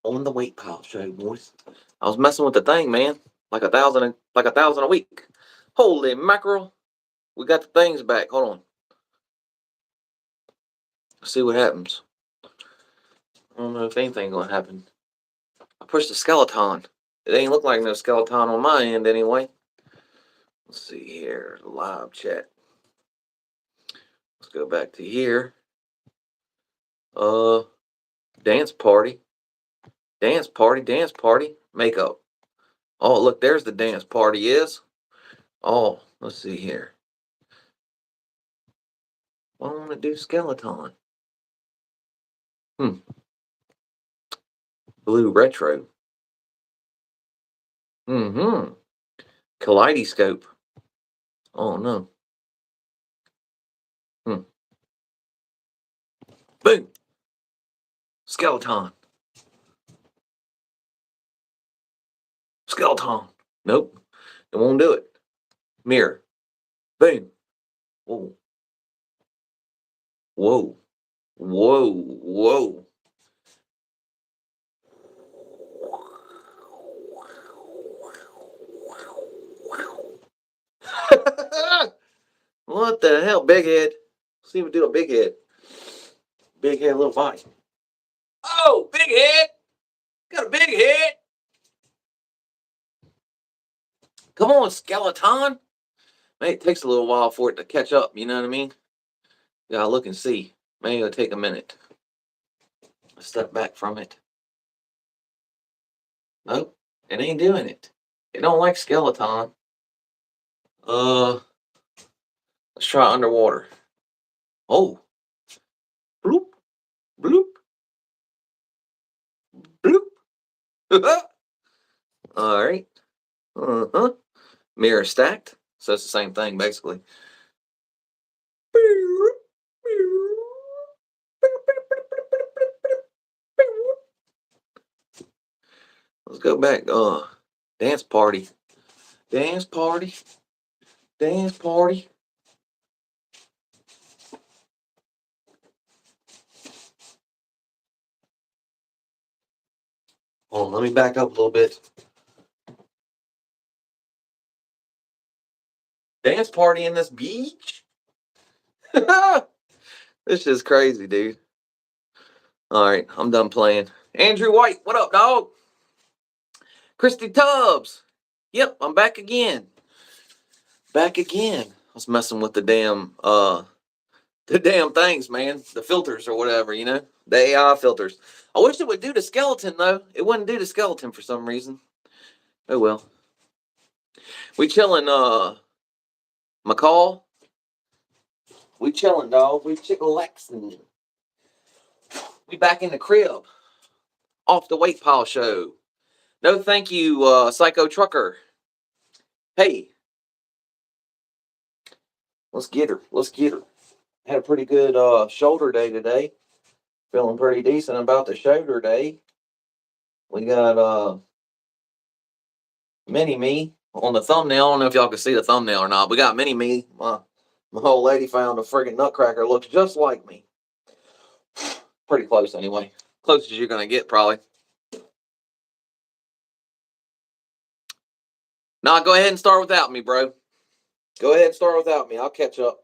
On the weight pile show, boys. I was messing with the thing, man. Like a thousand a week. Holy mackerel. We got the things back. Hold on. Let's see what happens. I don't know if anything's gonna happen. I pushed the skeleton. It ain't look like no skeleton on my end anyway. Let's see here. Live chat. Let's go back to here. Uh dance party. Dance party, dance party. Makeup. Oh, look, there's the dance party is. Oh, let's see here. I want to do skeleton. Hmm. Blue retro. Mm-hmm. Kaleidoscope. Oh no. Hmm. Boom. Skeleton. Skeleton. Nope. It won't do it. Mirror. Boom. Whoa. Whoa. Whoa. Whoa. What the hell? Big head. See if we do a big head. Big head, little body. Oh, big head. Got a big head. Come on, skeleton. Maybe it takes a little while for it to catch up. You know what I mean? Gotta look and see. Maybe it'll take a minute. Step back from it. Nope, it ain't doing it. It don't like skeleton. Uh, let's try underwater. Oh, bloop, bloop, bloop. All right. Uh-huh. Mirror stacked. So it's the same thing basically. Let's go back. Dance party. Dance party. Dance party. Hold on, let me back up a little bit. Dance party in this beach? This is crazy, dude. All right, I'm done playing. Andrew White, what up, dog? Christy Tubbs. Yep, I'm back again. Back again. I was messing with the damn things, man. The filters or whatever, the AI filters. I wish it would do the skeleton though. It wouldn't do the skeleton for some reason. Oh well. We chilling, McCall. We chilling, dog. We chickalaxing. We back in the crib. Off the weight pile show. No, thank you, Psycho Trucker. Hey, let's get her. Let's get her. Had a pretty good shoulder day today. Feeling pretty decent about the shoulder day. We got Mini Me on the thumbnail. I don't know if y'all can see the thumbnail or not. We got Mini Me. My whole lady found a friggin' nutcracker. Looks just like me. Pretty close anyway. Close as you're gonna get probably. Nah, go ahead and start without me, bro. Go ahead and start without me. I'll catch up.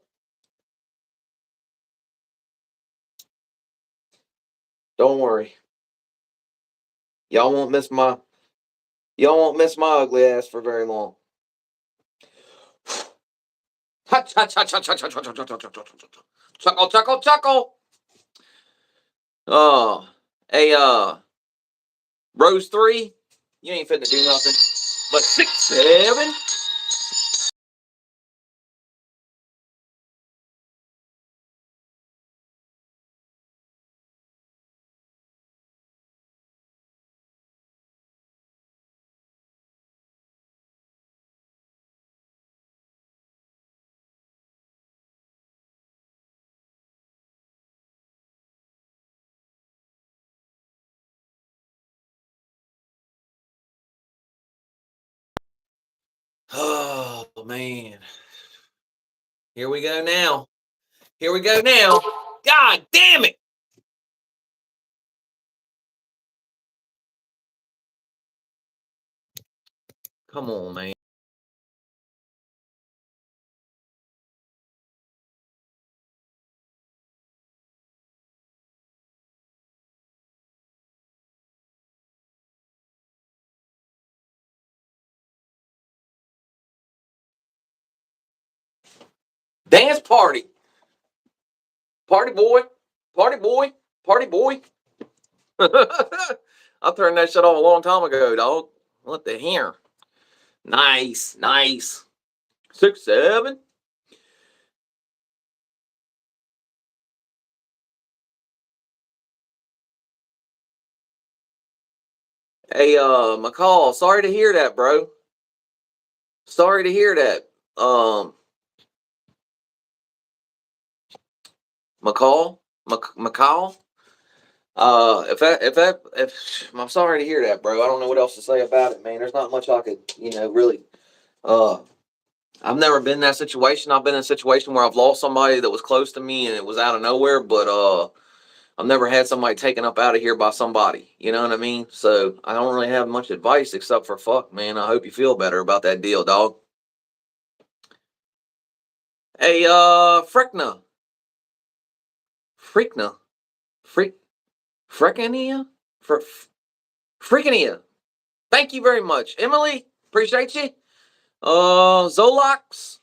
Don't worry. Y'all won't miss my y'all won't miss my ugly ass for very long. Chuckle, chuckle, chuckle. Oh, hey, Rose 3, you ain't finna do nothing. But 6, 7. Oh, man. Here we go now. Here we go now. God damn it. Come on, man. Dance party. Party boy. Party boy. Party boy. I turned that shit off a long time ago, dog. What the hell? Nice, nice. 6, 7. Hey, McCall, sorry to hear that, bro. Sorry to hear that. McCall, McCall. If I'm sorry to hear that, bro. I don't know what else to say about it, man. There's not much I could, really. Uh, I've never been in that situation. I've been in a situation where I've lost somebody that was close to me and it was out of nowhere, but I've never had somebody taken up out of here by somebody. You know what I mean? So I don't really have much advice except for fuck, man. I hope you feel better about that deal, dog. Hey, Frickna. Freakna. Freak. Freckania? For Freakania. Thank you very much. Emily, appreciate you. Zolox.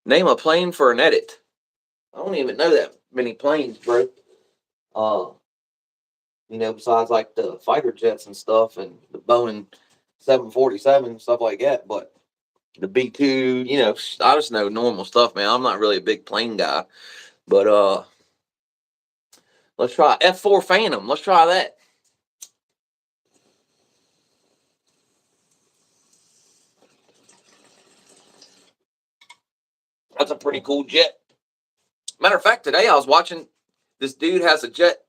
Name a plane for an edit. I don't even know that many planes, bro. Uh, besides like the fighter jets and stuff and the Boeing 747 stuff like that. But the B-2, I just know normal stuff, man. I'm not really a big plane guy. But let's try F4 Phantom. Let's try that. That's a pretty cool jet. Matter of fact, today I was watching this dude has a jet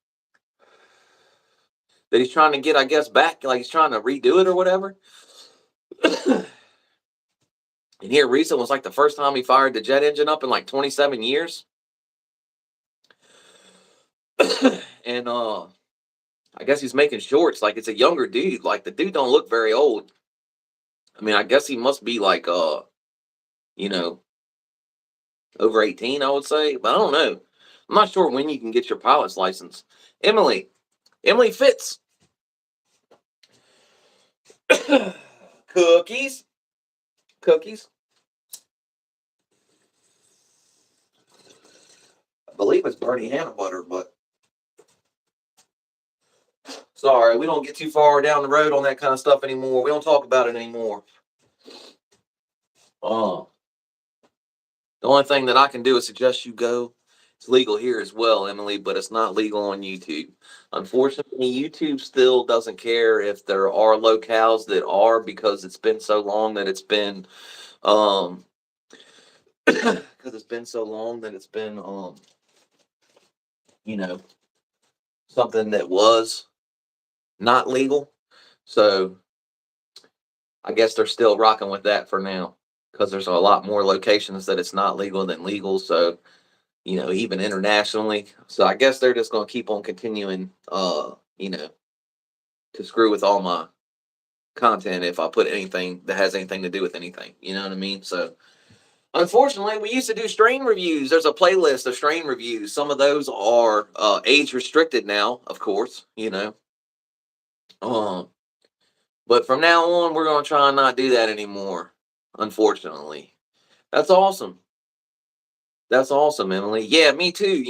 that he's trying to get, I guess, back. Like he's trying to redo it or whatever. And here recent was like the first time he fired the jet engine up in like 27 years. And I guess he's making shorts. Like it's a younger dude. Like the dude don't look very old. I mean, I guess he must be like you know, over 18, I would say. But I don't know. I'm not sure when you can get your pilot's license. Emily Fitz. Cookies. I believe it's Bernie Hannah butter, but sorry, we don't get too far down the road on that kind of stuff anymore. We don't talk about it anymore. The only thing that I can do is suggest you go. It's legal here as well, Emily, but it's not legal on YouTube. Unfortunately, YouTube still doesn't care if there are locales that are because it's been so long that it's been because it's been so long that it's been you know something that was not legal. So I guess they're still rocking with that for now because there's a lot more locations that it's not legal than legal. So, even internationally. So I guess they're just going to keep on continuing, to screw with all my content if I put anything that has anything to do with anything. You know what I mean? So, unfortunately, we used to do strain reviews. There's a playlist of strain reviews. Some of those are age restricted now, of course, Um, but from now on, we're going to try and not do that anymore, unfortunately. That's awesome. That's awesome, Emily. Yeah, me too.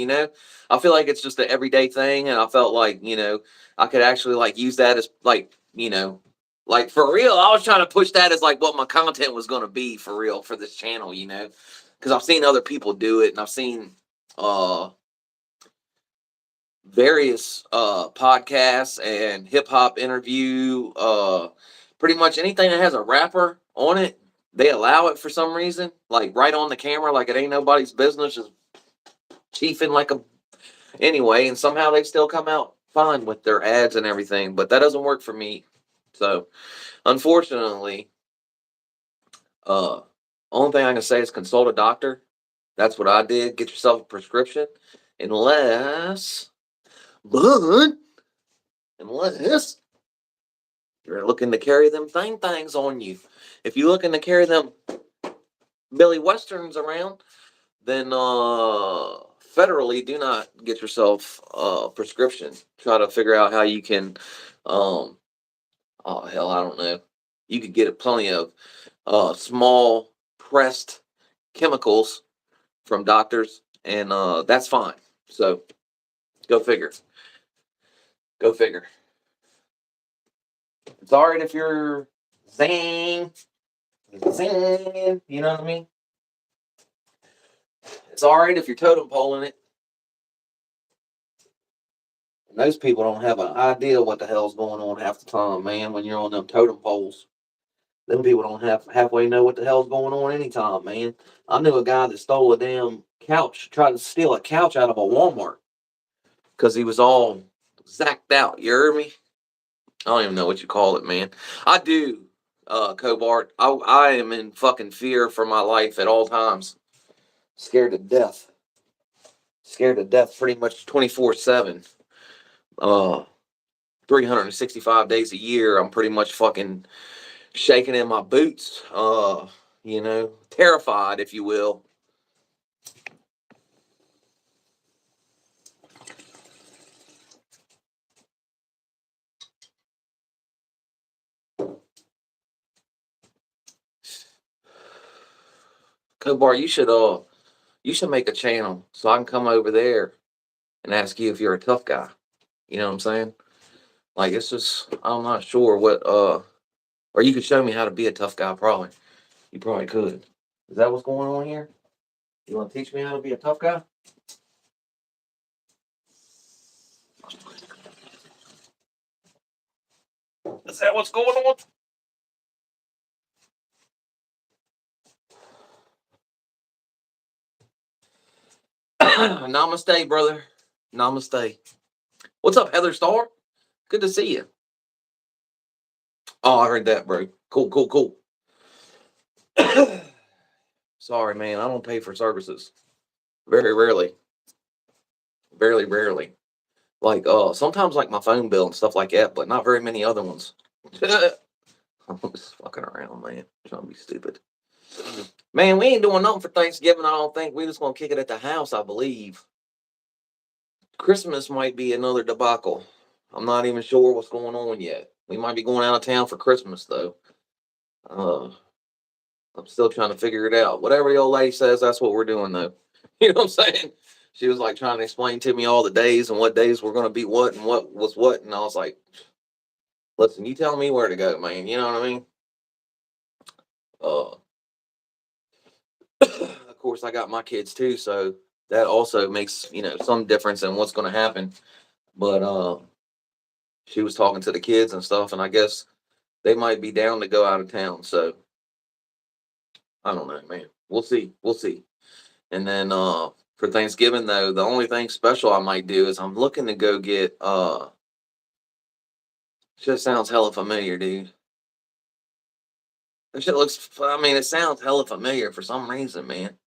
I feel like it's just an everyday thing, and I felt like I could actually like use that as like for real. I was trying to push that as like what my content was going to be for real for this channel, because I've seen other people do it, and I've seen uh various podcasts and hip hop interview pretty much anything that has a rapper on it. They allow it for some reason, like right on the camera, like it ain't nobody's business, just chiefing like a anyway, and somehow they still come out fine with their ads and everything. But that doesn't work for me. So unfortunately, uh, only thing I can say is consult a doctor. That's what I did. Get yourself a prescription, unless, but unless You're looking to carry them things on you. If you're looking to carry them Billy Westerns around, then federally do not get yourself a prescription. Try to figure out how you can um oh hell, I don't know. You could get plenty of small pressed chemicals from doctors, and that's fine. So go figure. Go figure. It's all right if you're zing, zing. You know what I mean? It's all right if you're totem poling it. Most people don't have an idea what the hell's going on half the time, man. When you're on them totem poles, them people don't halfway know what the hell's going on anytime, man. I knew a guy that stole a damn couch, tried to steal a couch out of a Walmart because he was all zacked out. You heard me? I don't even know what you call it, man. I do, Cobart. I am in fucking fear for my life at all times. Scared to death. Scared to death pretty much 24/7. Uh, 365 days a year. I'm pretty much fucking shaking in my boots. Terrified, if you will. Kobar, you should make a channel so I can come over there and ask you if you're a tough guy. You know what I'm saying? Like it's just I'm not sure what or you could show me how to be a tough guy probably. You probably could. Is that what's going on here? You want to teach me how to be a tough guy? Is that what's going on? Namaste, brother. Namaste. What's up, Heather Star? Good to see you. Oh, I heard that, bro. Cool, cool, cool. Sorry, man. I don't pay for services. Very rarely. Very rarely. Like sometimes like my phone bill and stuff like that, but not very many other ones. I'm just fucking around, man. Trying to be stupid. Man, we ain't doing nothing for Thanksgiving, I don't think. We just gonna kick it at the house, I believe. Christmas might be another debacle. I'm not even sure what's going on yet. We might be going out of town for Christmas though. Uh I'm still trying to figure it out. Whatever the old lady says, that's what we're doing though. You know what I'm saying? She was like trying to explain to me all the days and what days were gonna be what and what was what, and I was like, listen, you tell me where to go, man. You know what I mean? Uh of course I got my kids too, so that also makes, some difference in what's gonna happen. But she was talking to the kids and stuff, and I guess they might be down to go out of town. So I don't know, man. We'll see. We'll see. And then for Thanksgiving though, the only thing special I might do is I'm looking to go get shit sounds hella familiar, dude. That shit looks I mean, it sounds hella familiar for some reason, man.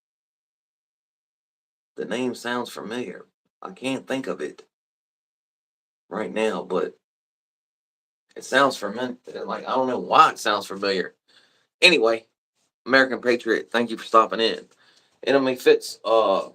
The name sounds familiar. I can't think of it right now, but it sounds familiar. Like I don't know why it sounds familiar. Anyway, American Patriot, thank you for stopping in. Enemy Fits. The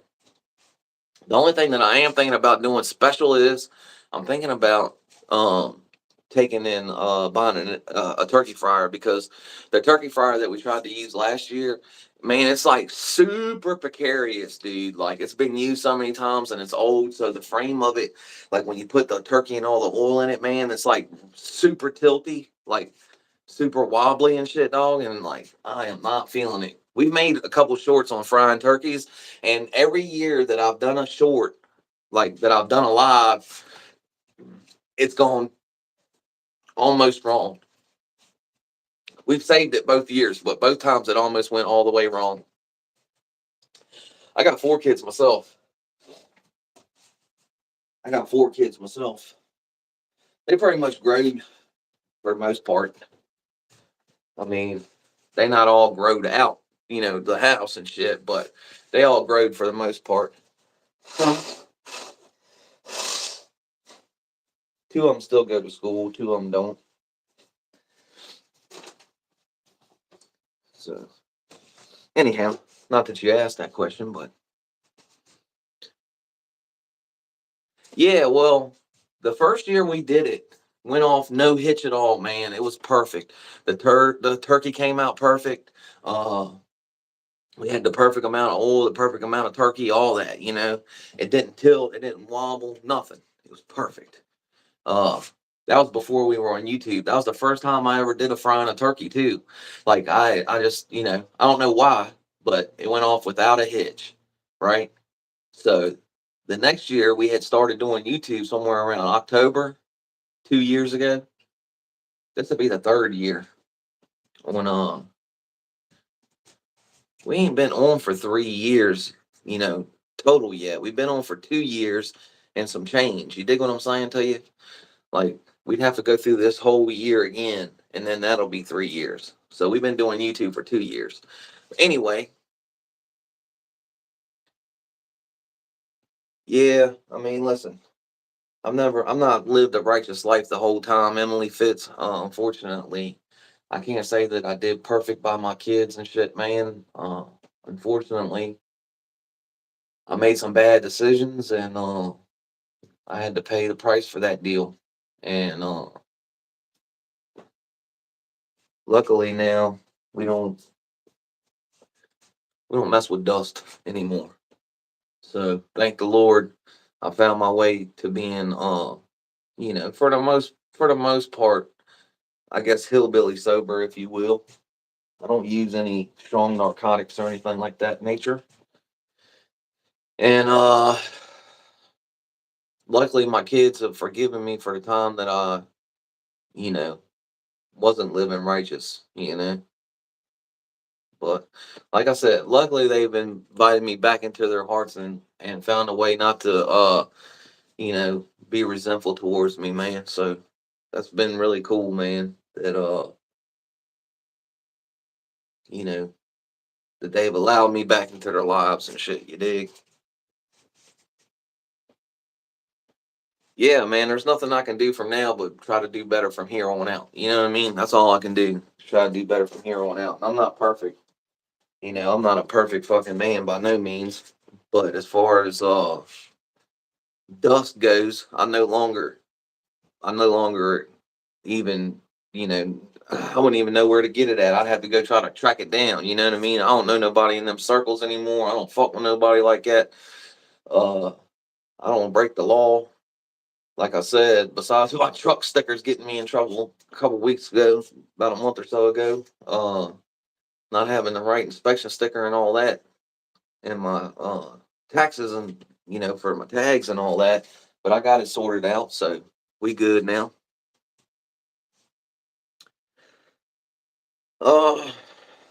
only thing that I am thinking about doing special is I'm thinking about um taking in buying a turkey fryer because the turkey fryer that we tried to use last year, man, it's like super precarious, dude. Like it's been used so many times and it's old, so the frame of it, like when you put the turkey and all the oil in it, man, it's like super tilty, like super wobbly and shit, dog. And like, I am not feeling it. We've made a couple shorts on frying turkeys, and every year that I've done a short, like that I've done a live, it's gone almost wrong. We've saved it both years, but both times it almost went all the way wrong. I got 4 kids myself. I got 4 kids myself. They pretty much growed for the most part. I mean, they not all growed out, the house and shit, but they all growed for the most part. 2 of them still go to school. 2 of them don't. So anyhow, not that you asked that question, but yeah, well, the first year we did it went off no hitch at all, man. It was perfect. The turkey came out perfect. Uh, we had the perfect amount of oil, the perfect amount of turkey, all that. It didn't tilt, it didn't wobble, nothing. It was perfect. Uh, that was before we were on YouTube. That was the first time I ever did a frying a turkey too. Like I just, I don't know why, but it went off without a hitch, right? So the next year we had started doing YouTube somewhere around October 2 years ago. This would be the third year. When we ain't been on for 3 years, you know, total yet. We've been on for 2 years and some change. You dig what I'm saying to you? Like we'd have to go through this whole year again, and then that'll be 3 years. So we've been doing YouTube for 2 years. Anyway, yeah, I mean, listen, I'm not lived a righteous life the whole time. Emily Fitz, unfortunately, I can't say that I did perfect by my kids and shit, man. Unfortunately, I made some bad decisions, and I had to pay the price for that deal. And luckily now we don't we don't mess with dust anymore. So thank the Lord, I found my way to being for the most part, I guess hillbilly sober, if you will. I don't use any strong narcotics or anything like that nature. And luckily my kids have forgiven me for the time that I, you know, wasn't living righteous. But like I said, luckily they've invited me back into their hearts and found a way not to be resentful towards me, man. So that's been really cool, man. That you know, that they've allowed me back into their lives and shit, you dig? Yeah, man, there's nothing I can do from now but try to do better from here on out. You know what I mean? That's all I can do. Try to do better from here on out. I'm not perfect. I'm not a perfect fucking man by no means. But as far as dust goes, I no longer even, you know, I wouldn't even know where to get it at. I'd have to go try to track it down. You know what I mean? I don't know nobody in them circles anymore. I don't fuck with nobody like that. Uh, I don't break the law. Like I said, besides my truck stickers getting me in trouble a couple weeks ago, about a month or so ago, not having the right inspection sticker and all that, and my taxes and for my tags and all that. But I got it sorted out, so we good now. Uh,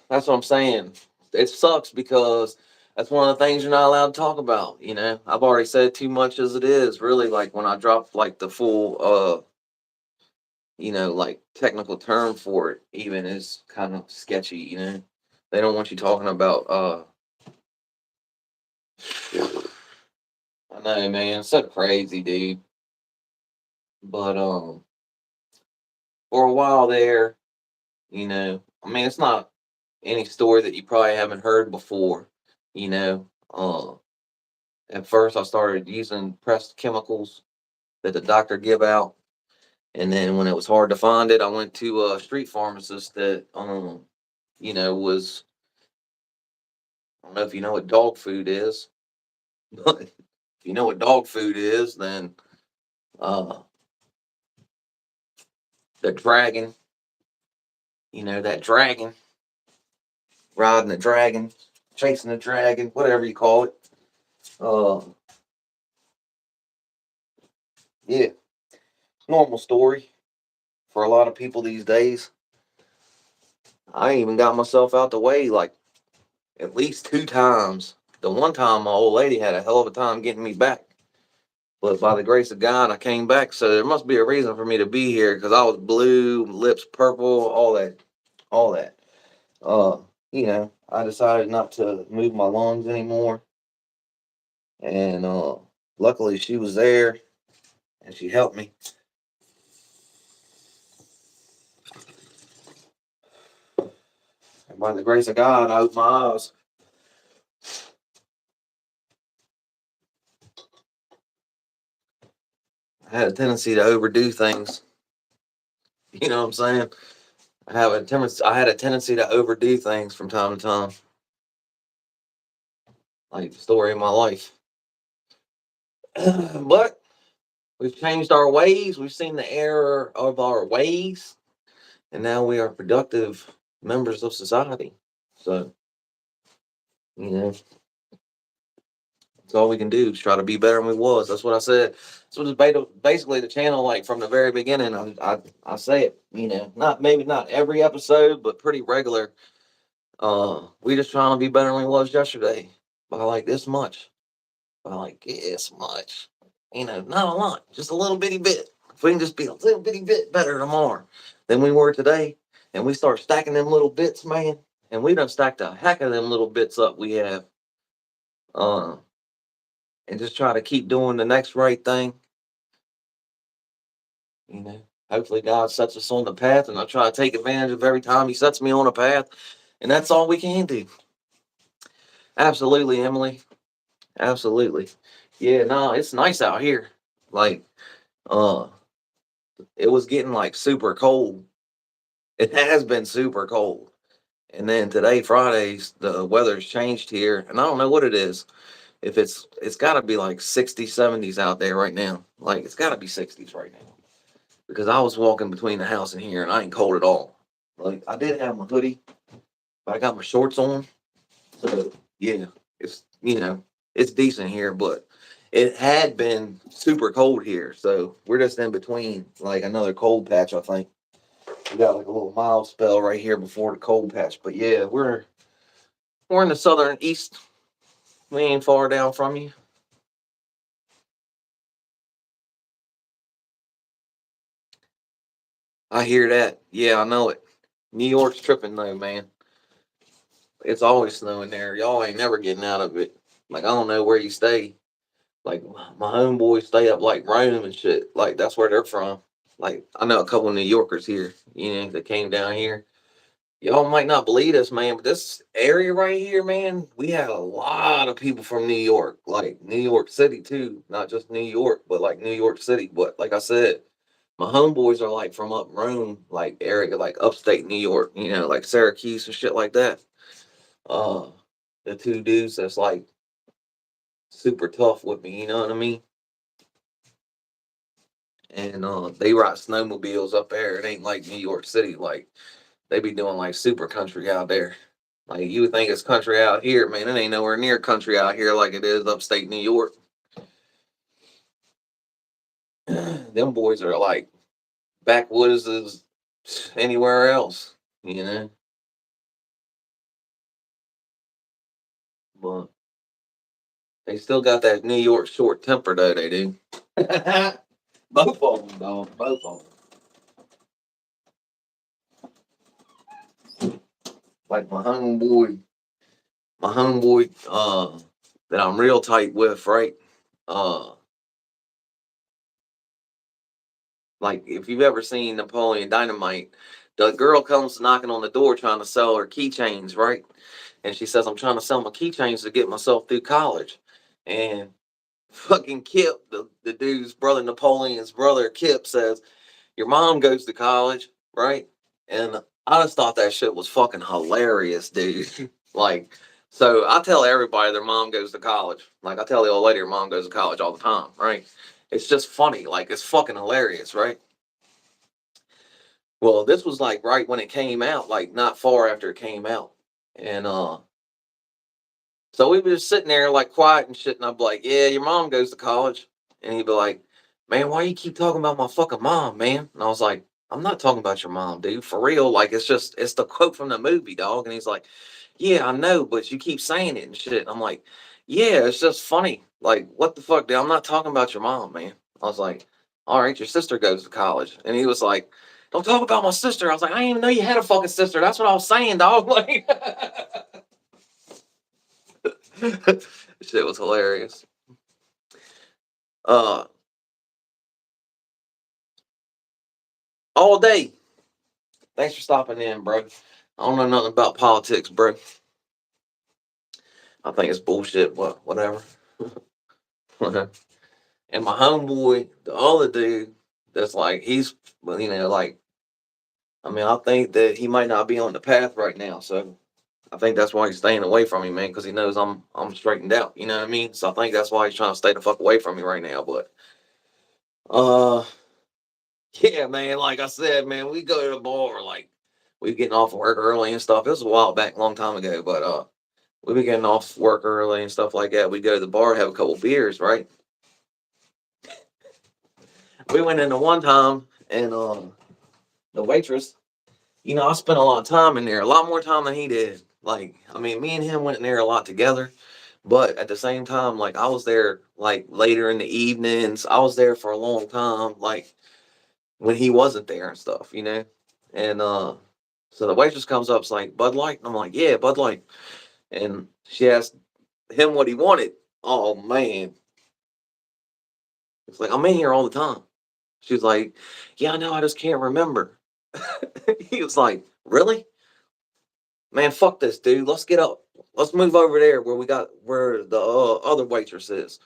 that's what I'm saying. It sucks because that's one of the things you're not allowed to talk about. I've already said too much as it is. Really, like when I drop like the full, like technical term for it, even is kind of sketchy. They don't want you talking about. I know, man, it's so crazy, dude. But for a while there, I mean, it's not any story that you probably haven't heard before. You know, at first I started using pressed chemicals that the doctor give out, and then when it was hard to find it, I went to a street pharmacist that was, I don't know if you know what dog food is, but if you know what dog food is, then uh the dragon, that dragon, riding the dragon, chasing the dragon, whatever you call it. Uh yeah, normal story for a lot of people these days. I even got myself out the way like at least 2 times. The one time my old lady had a hell of a time getting me back. But by the grace of God, I came back. So there must be a reason for me to be here because I was blue, lips purple, all that, all that. Uh, I decided not to move my lungs anymore, and luckily she was there and she helped me. By the grace of God, I opened my eyes. I had a tendency to overdo things. You know what I'm saying? I had a tendency to overdo things from time to time. Like the story of my life. But we've changed our ways. We've seen the error of our ways. And now we are productive members of society. So, you know, that's all we can do is try to be better than we was. That's what I said. So it's basically the channel, like from the very beginning. I say it, you know, maybe not every episode, but pretty regular. We just trying to be better than we was yesterday by like this much, by like this much. You know, not a lot, just a little bitty bit. If we can just be a little bitty bit better tomorrow than we were today, and we start stacking them little bits, man, and we done stacked a heck of them little bits up we have. Uh, and just try to keep doing the next right thing. You know, hopefully God sets us on the path, and I try to take advantage of every time He sets me on a path, and that's all we can do. Absolutely, Emily. Absolutely. Yeah, no, it's nice out here. Like, uh, it was getting like super cold. It has been super cold. And then today, Fridays, the weather's changed here, and I don't know what it is. If it's got to be like 60s, 70s out there right now. Like it's got to be 60s right now. Because I was walking between the house and here, and I ain't cold at all. Like I did have my hoodie, but I got my shorts on. So yeah, it's it's decent here, but it had been super cold here. So we're just in between like another cold patch, I think. We got like a little mild spell right here before the cold patch. But yeah, we're in the southern east. We ain't far down from you. I hear that. Yeah, I know it. New York's tripping though, man. It's always snowing there. Y'all ain't never getting out of it. Like I don't know where you stay. Like my homeboys stay up like Rome and shit. Like that's where they're from. Like I know a couple of New Yorkers here, that came down here. Y'all might not believe this, man, but this area right here, man, we had a lot of people from New York, like New York City too, not just New York, but like New York City. But like I said, my homeboys are like from up Rome, like area, like upstate New York, like Syracuse and shit like that. Uh, the two dudes that's like super tough with me, you know what I mean? And they ride snowmobiles up there. It ain't like New York City. Like they be doing like super country out there. Like you would think it's country out here, man. It ain't nowhere near country out here like it is upstate New York. Them boys are like backwoods as anywhere else, you know. But they still got that New York short temper, though. They do. Both of them, dog. Both of them. Like my homeboy, that I'm real tight with, right? Uh, like if you've ever seen Napoleon Dynamite, the girl comes knocking on the door trying to sell her keychains, right? And she says, "I'm trying to sell my keychains to get myself through college." And fucking Kip, the dude's brother, Napoleon's brother, Kip says, "Your mom goes to college, right?" And I just thought that shit was fucking hilarious, dude. Like, so I tell everybody their mom goes to college. Like, I tell the old lady her mom goes to college all the time, right? It's just funny. Like, it's fucking hilarious, right? Well, this was like right when it came out, like not far after it came out. And so we were just sitting there like quiet and shit, and I'd be like, "Yeah, your mom goes to college." And he'd be like, "Man, why you keep talking about my fucking mom, man?" And I was like, "I'm not talking about your mom, dude. For real. Like it's the quote from the movie, dog." And he's like, "Yeah, I know, but you keep saying it and shit." And I'm like, "Yeah, it's just funny. Like, what the fuck, dude? I'm not talking about your mom, man." I was like, "All right, your sister goes to college." And he was like, "Don't talk about my sister." I was like, "I didn't even know you had a fucking sister. That's what I was saying, dog." Like shit was hilarious. Uh, all day. Thanks for stopping in, bro. I don't know nothing about politics, bro. I think it's bullshit, but whatever. And my homeboy, the other dude, that's like he's, like I mean, I think that he might not be on the path right now, so I think that's why he's staying away from me, man, because he knows I'm straightened out. You know what I mean? So I think that's why he's trying to stay the fuck away from me right now. But uh, yeah, man, like I said, man, we go to the bar like we getting off work early and stuff. It was a while back, a long time ago, but we be getting off work early and stuff like that. We go to the bar, have a couple beers, right? We went in the one time, and the waitress, I spent a lot of time in there, a lot more time than he did. Like, I mean, me and him went in there a lot together, but at the same time, like, I was there like later in the evenings. I was there for a long time, like when he wasn't there and stuff. And so the waitress comes up, it's like Bud Light, and I'm like, yeah, Bud Light. And she asked him what he wanted. Oh man, it's like I'm in here all the time. She's like, yeah, I know, I just can't remember. He was like, really? Man, fuck this, dude. Let's get up. Let's move over there where the other waitress is.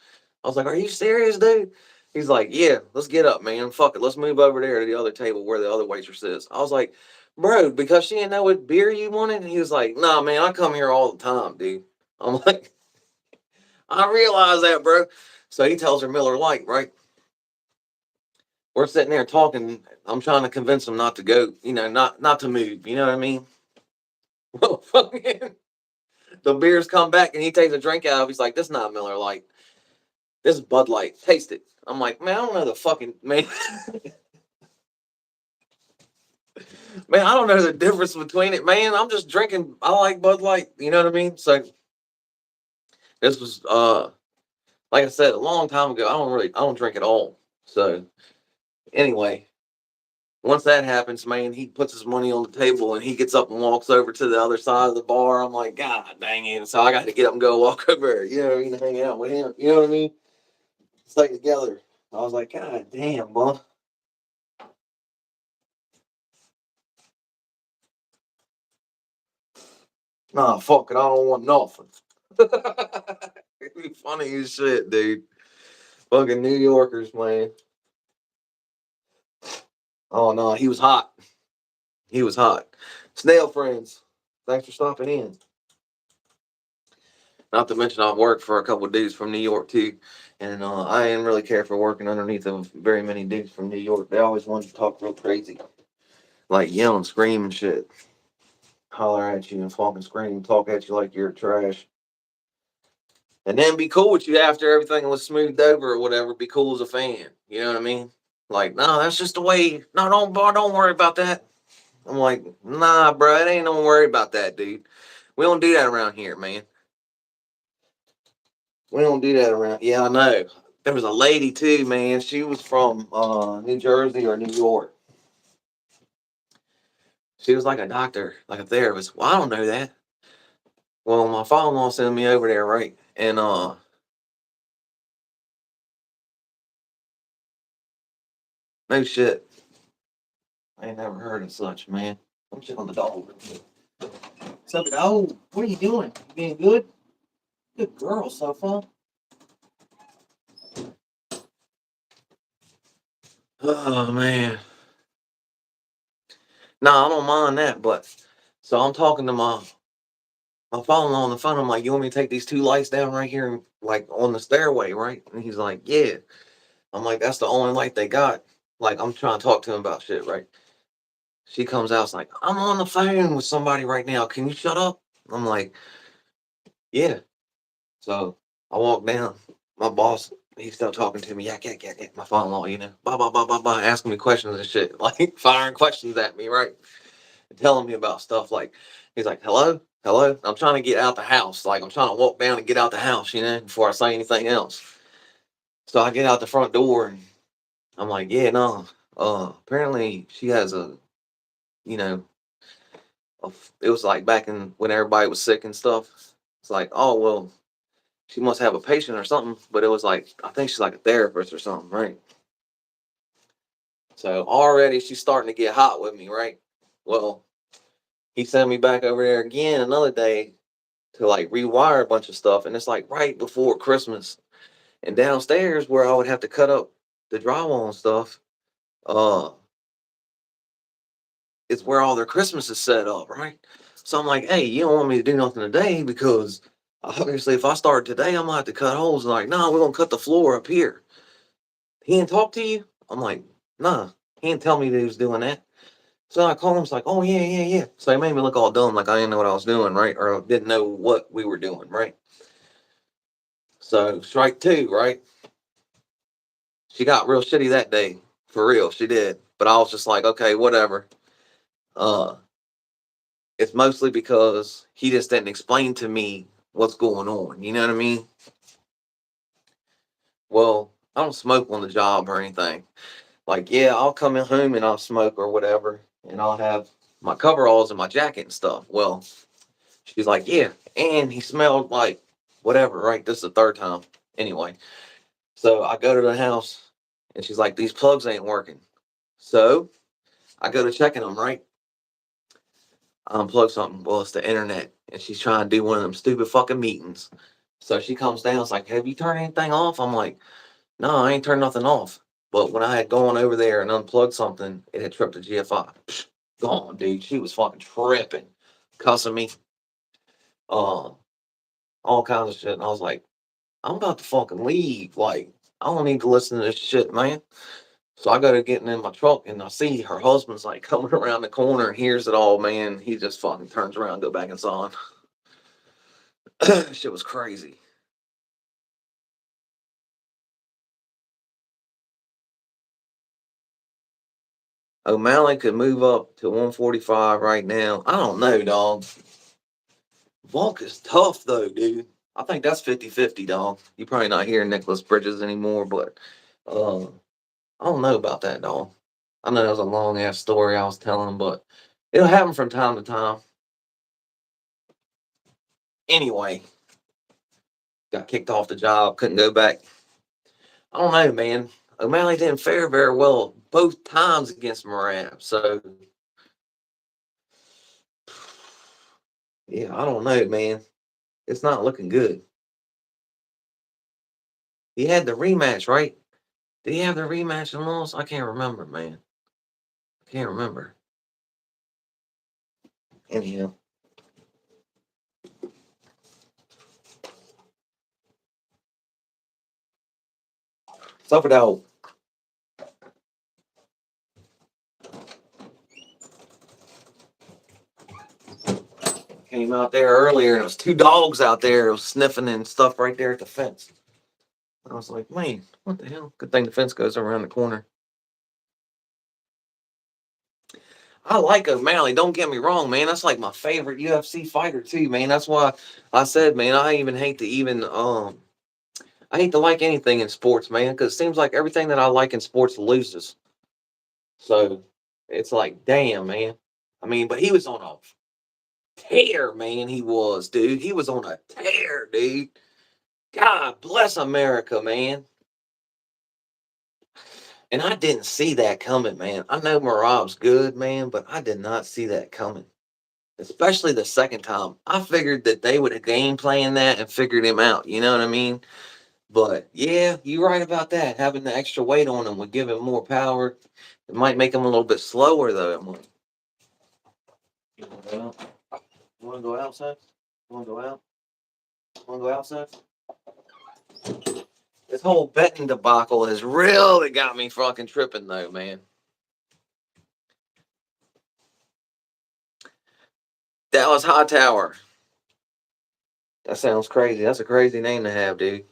I was like, are you serious, dude? He's like, yeah, let's get up, man. Fuck it. Let's move over there to the other table where the other waitress is. I was like, bro, because she didn't know what beer you wanted? And he was like, nah, man, I come here all the time, dude. I'm like, I realize that, bro. So he tells her Miller Lite, right? We're sitting there talking. I'm trying to convince him not to go, not to move. You know what I mean? Well, fucking the beers come back and he takes a drink out of it. He's like, this is not Miller Lite. This is Bud Light. Taste it. I'm like, man, I don't know the fucking man. Man, I don't know the difference between it, man. I'm just drinking. I like Bud Light. You know what I mean? So this was like I said, a long time ago. I don't drink at all. So anyway, once that happens, man, he puts his money on the table and he gets up and walks over to the other side of the bar. I'm like, God dang it. So I got to get up and go walk over there, hang out with him. You know what I mean? Stay together. I was like, God damn, boy. Nah, fuck it. I don't want nothing. Funny as shit, dude. Fucking New Yorkers, man. Oh no, he was hot. He was hot. Snail friends, thanks for stopping in. Not to mention, I've worked for a couple of dudes from New York too, and I didn't really care for working underneath of very many dudes from New York. They always wanted to talk real crazy, like yell and scream and shit, holler at you and fucking scream, talk at you like you're trash, and then be cool with you after everything was smoothed over or whatever. Be cool as a fan. You know what I mean? Like, no, that's just the way. No, don't worry about that. I'm like, nah, bro, it ain't. Don't worry about that, dude. We don't do that around here, man. We don't do that around. Yeah, I know. There was a lady too, man. She was from New Jersey or New York. She was like a doctor, like a therapist. Well, I don't know that. Well, my father-in-law sent me over there, right? And no shit. I ain't never heard of such, man. I'm shit on the dog. What's up, dog? What are you doing? You being good? Good girl, so far. Oh man. No, I don't mind that, but so I'm talking to my father-in-law on the phone. I'm like, you want me to take these two lights down right here, like on the stairway, right? And he's like, yeah. I'm like, that's the only light they got. Like, I'm trying to talk to him about shit, right? She comes out, it's like, I'm on the phone with somebody right now. Can you shut up? I'm like, yeah. So I walk down. My boss, he's still talking to me. Yak, yak, yak, yak. My father-in-law, blah, blah, blah, blah, blah, asking me questions and shit, like firing questions at me, right? And telling me about stuff like, he's like, hello, hello. I'm trying to get out the house. Like, I'm trying to walk down and get out the house, before I say anything else. So I get out the front door and I'm like, yeah, no. Apparently she has you know, it was like back in when everybody was sick and stuff. It's like, oh well, she must have a patient or something. But it was like, I think she's like a therapist or something, right? So already she's starting to get hot with me, right? Well, he sent me back over there again another day to like rewire a bunch of stuff, and it's like right before Christmas. And downstairs where I would have to cut up the drywall and stuff, uh, is where all their Christmas is set up, right? So I'm like, hey, you don't want me to do nothing today because obviously if I start today, I'm gonna have to cut holes. And like, no, we're gonna cut the floor up here. He didn't talk to you? I'm like, nah, he didn't tell me that he was doing that. So I called him, it's like, oh yeah, yeah, yeah. So he made me look all dumb, like I didn't know what I was doing, right? Or didn't know what we were doing, right? So strike two, right? She got real shitty that day. For real, she did. But I was just like, okay, whatever. Uh it's mostly because he just didn't explain to me what's going on. You know what I mean? Well, I don't smoke on the job or anything. Like, yeah, I'll come in home and I'll smoke or whatever, and I'll have my coveralls and my jacket and stuff. Well, she's like, yeah, and he smelled like whatever, right? This is the third time. Anyway, so I go to the house and she's like, these plugs ain't working. So I go to checking them, right? I unplug something. Well, it's the internet. And she's trying to do one of them stupid fucking meetings. So she comes down, it's like, have you turned anything off? I'm like, no, I ain't turned nothing off. But when I had gone over there and unplugged something, it had tripped the GFI. Psh, gone, dude. She was fucking tripping, cussing me, uh, all kinds of shit. And I was like, I'm about to fucking leave. Like, I don't need to listen to this shit, man. So I go to getting in my truck and I see her husband's like coming around the corner and hears it all, man. He just fucking turns around, go back inside. Shit was crazy. O'Malley could move up to 145 right now. I don't know, dog. Volk is tough though, dude. I think that's 50-50, dog. You probably not hearing Nicholas Bridges anymore, but uh, I don't know about that, dog. I know that was a long ass story I was telling, but it'll happen from time to time. Anyway, got kicked off the job, couldn't go back. I don't know, man. O'Malley didn't fare very well both times against Morab, so yeah, I don't know, man. It's not looking good. He had the rematch, right? Did he have the rematch and lost? I can't remember, man. I can't remember. Anyhow, suffered out. Came out there earlier and it was two dogs out there. It was sniffing and stuff right there at the fence. I was like, man, what the hell? Good thing the fence goes around the corner. I like O'Malley. Don't get me wrong, man. That's like my favorite UFC fighter too, man. That's why I said, man, I even hate to even I hate to like anything in sports, man, because it seems like everything that I like in sports loses. So it's like, damn, man. I mean, but he was on a tear, man. He was, dude. He was on a tear, dude. God bless America, man. And I didn't see that coming, man. I know Marab's good, man, but I did not see that coming. Especially the second time. I figured that they would have game planned that and figured him out. You know what I mean? But yeah, you're right about that. Having the extra weight on him would give him more power. It might make him a little bit slower, though. It might. You want to go out? You want to go outside? You want to go out? You want to go outside? This whole betting debacle has really got me fucking tripping, though, man. Dallas Hightower. That sounds crazy. That's a crazy name to have, dude.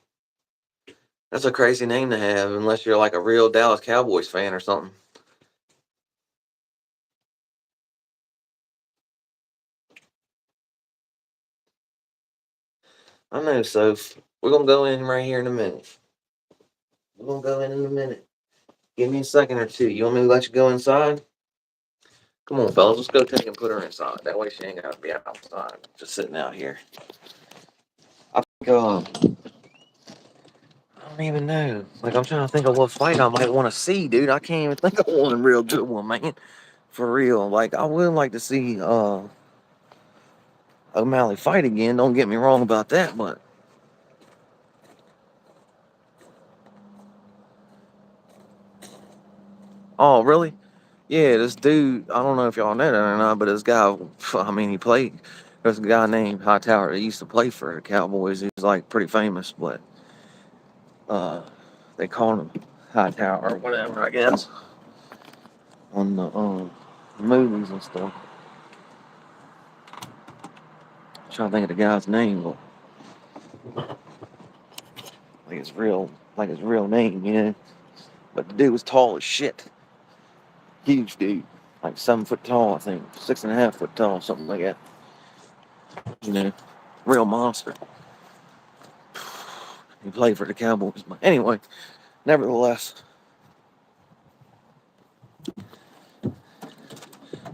That's a crazy name to have, unless you're like a real Dallas Cowboys fan or something. I know, Soph. We're gonna go in right here in a minute. We're gonna go in a minute. Give me a second or two. You want me to let you go inside? Come on, fellas. Let's go take and put her inside. That way she ain't gotta be outside, just sitting out here. I think, I don't even know. Like, I'm trying to think of what fight I might want to see, dude. I can't even think of one real good one, man. For real. Like, I would like to see, O'Malley fight again. Don't get me wrong about that, but oh, really? Yeah, this dude. I don't know if y'all know that or not, but this guy. I mean, he played. There's a guy named Hightower that used to play for the Cowboys. He's like pretty famous, but uh, they call him Hightower or whatever, I guess, on the movies and stuff. I'm trying to think of the guy's name, but like his real name, you know. But the dude was tall as shit, huge dude, like 7 foot tall, I think, 6.5 foot tall, something like that. You know, real monster. He played for the Cowboys, but anyway, nevertheless,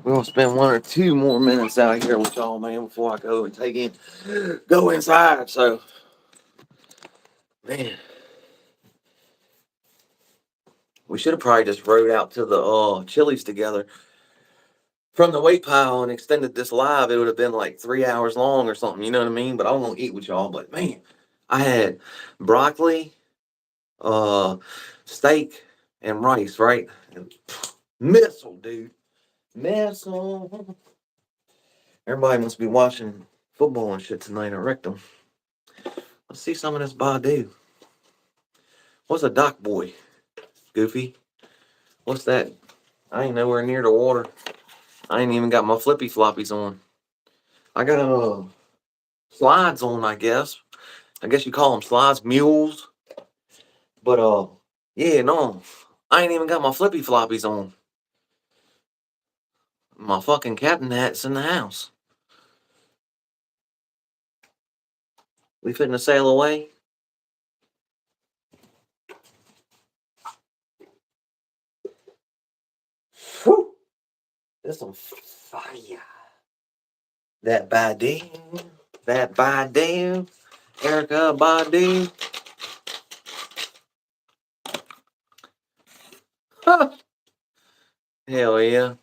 we're gonna spend 1 or 2 more minutes out here with y'all, man, before I go inside. So, man, we should have probably just rode out to the Chili's together from the weight pile and extended this live. It would have been like 3 hours long or something, you know what I mean? But I won't eat with y'all. But man, I had broccoli, uh, steak, and rice, right? And missile, dude, missile. Everybody must be watching football and shit tonight. I wrecked them. Let's see some of this Badu. What's a dock boy? Goofy. What's that? I ain't nowhere near the water. I ain't even got my flippy floppies on. I got slides on, I guess. I guess you call them slides, mules. But yeah, no. I ain't even got my flippy floppies on. My fucking captain hat's in the house. We fitting sail away? Whew. There's some fire. That Badu. That Badu. Erykah Badu. Hell yeah.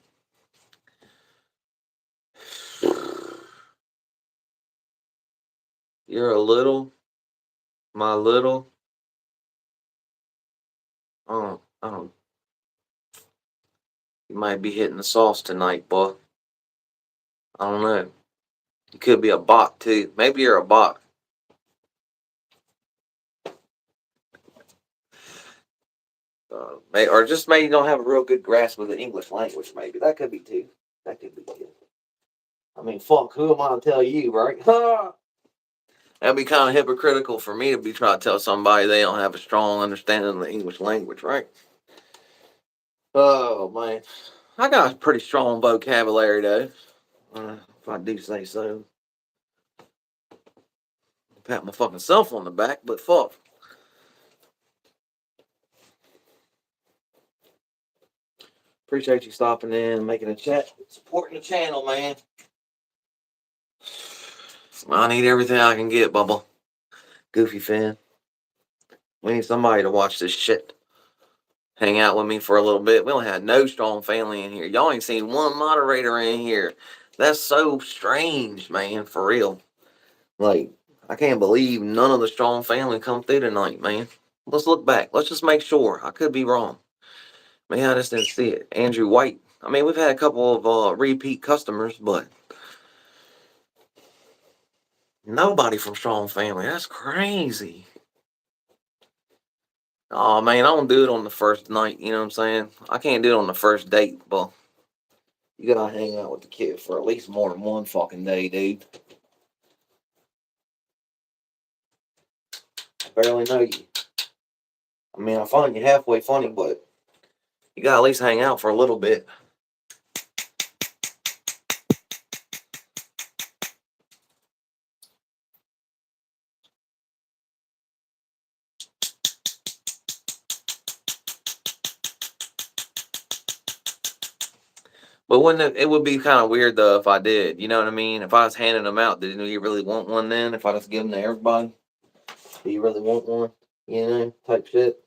You're a little, my little. I don't. You might be hitting the sauce tonight, boy. I don't know. You could be a bot too. Maybe you're a bot. Or just maybe you don't have a real good grasp of the English language. Maybe that could be too. That could be too. I mean, fuck. Who am I to tell you, right? That'd be kind of hypocritical for me to be trying to tell somebody they don't have a strong understanding of the English language, right? Oh man, I got a pretty strong vocabulary though. If I do say so. Pat my fucking self on the back, but fuck. Appreciate you stopping in, making a chat, supporting the channel, man. I need everything I can get, Bubba. Goofy fan. We need somebody to watch this shit. Hang out with me for a little bit. We don't have no strong family in here. Y'all ain't seen one moderator in here. That's so strange, man. For real. Like, I can't believe none of the strong family come through tonight, man. Let's look back. Let's just make sure. I could be wrong. Maybe I just didn't see it. Andrew White. I mean, we've had a couple of repeat customers, but nobody from Strong Family. That's crazy. Oh man, I don't do it on the first night. You know what I'm saying? I can't do it on the first date, but you gotta hang out with the kid for at least more than one fucking day, dude. I barely know you. I mean, I find you halfway funny, but you gotta at least hang out for a little bit. But wouldn't it would be kind of weird though if I did, you know what I mean? If I was handing them out, didn't you really want one then? If I just give them to everybody, do you really want one? You know, type shit.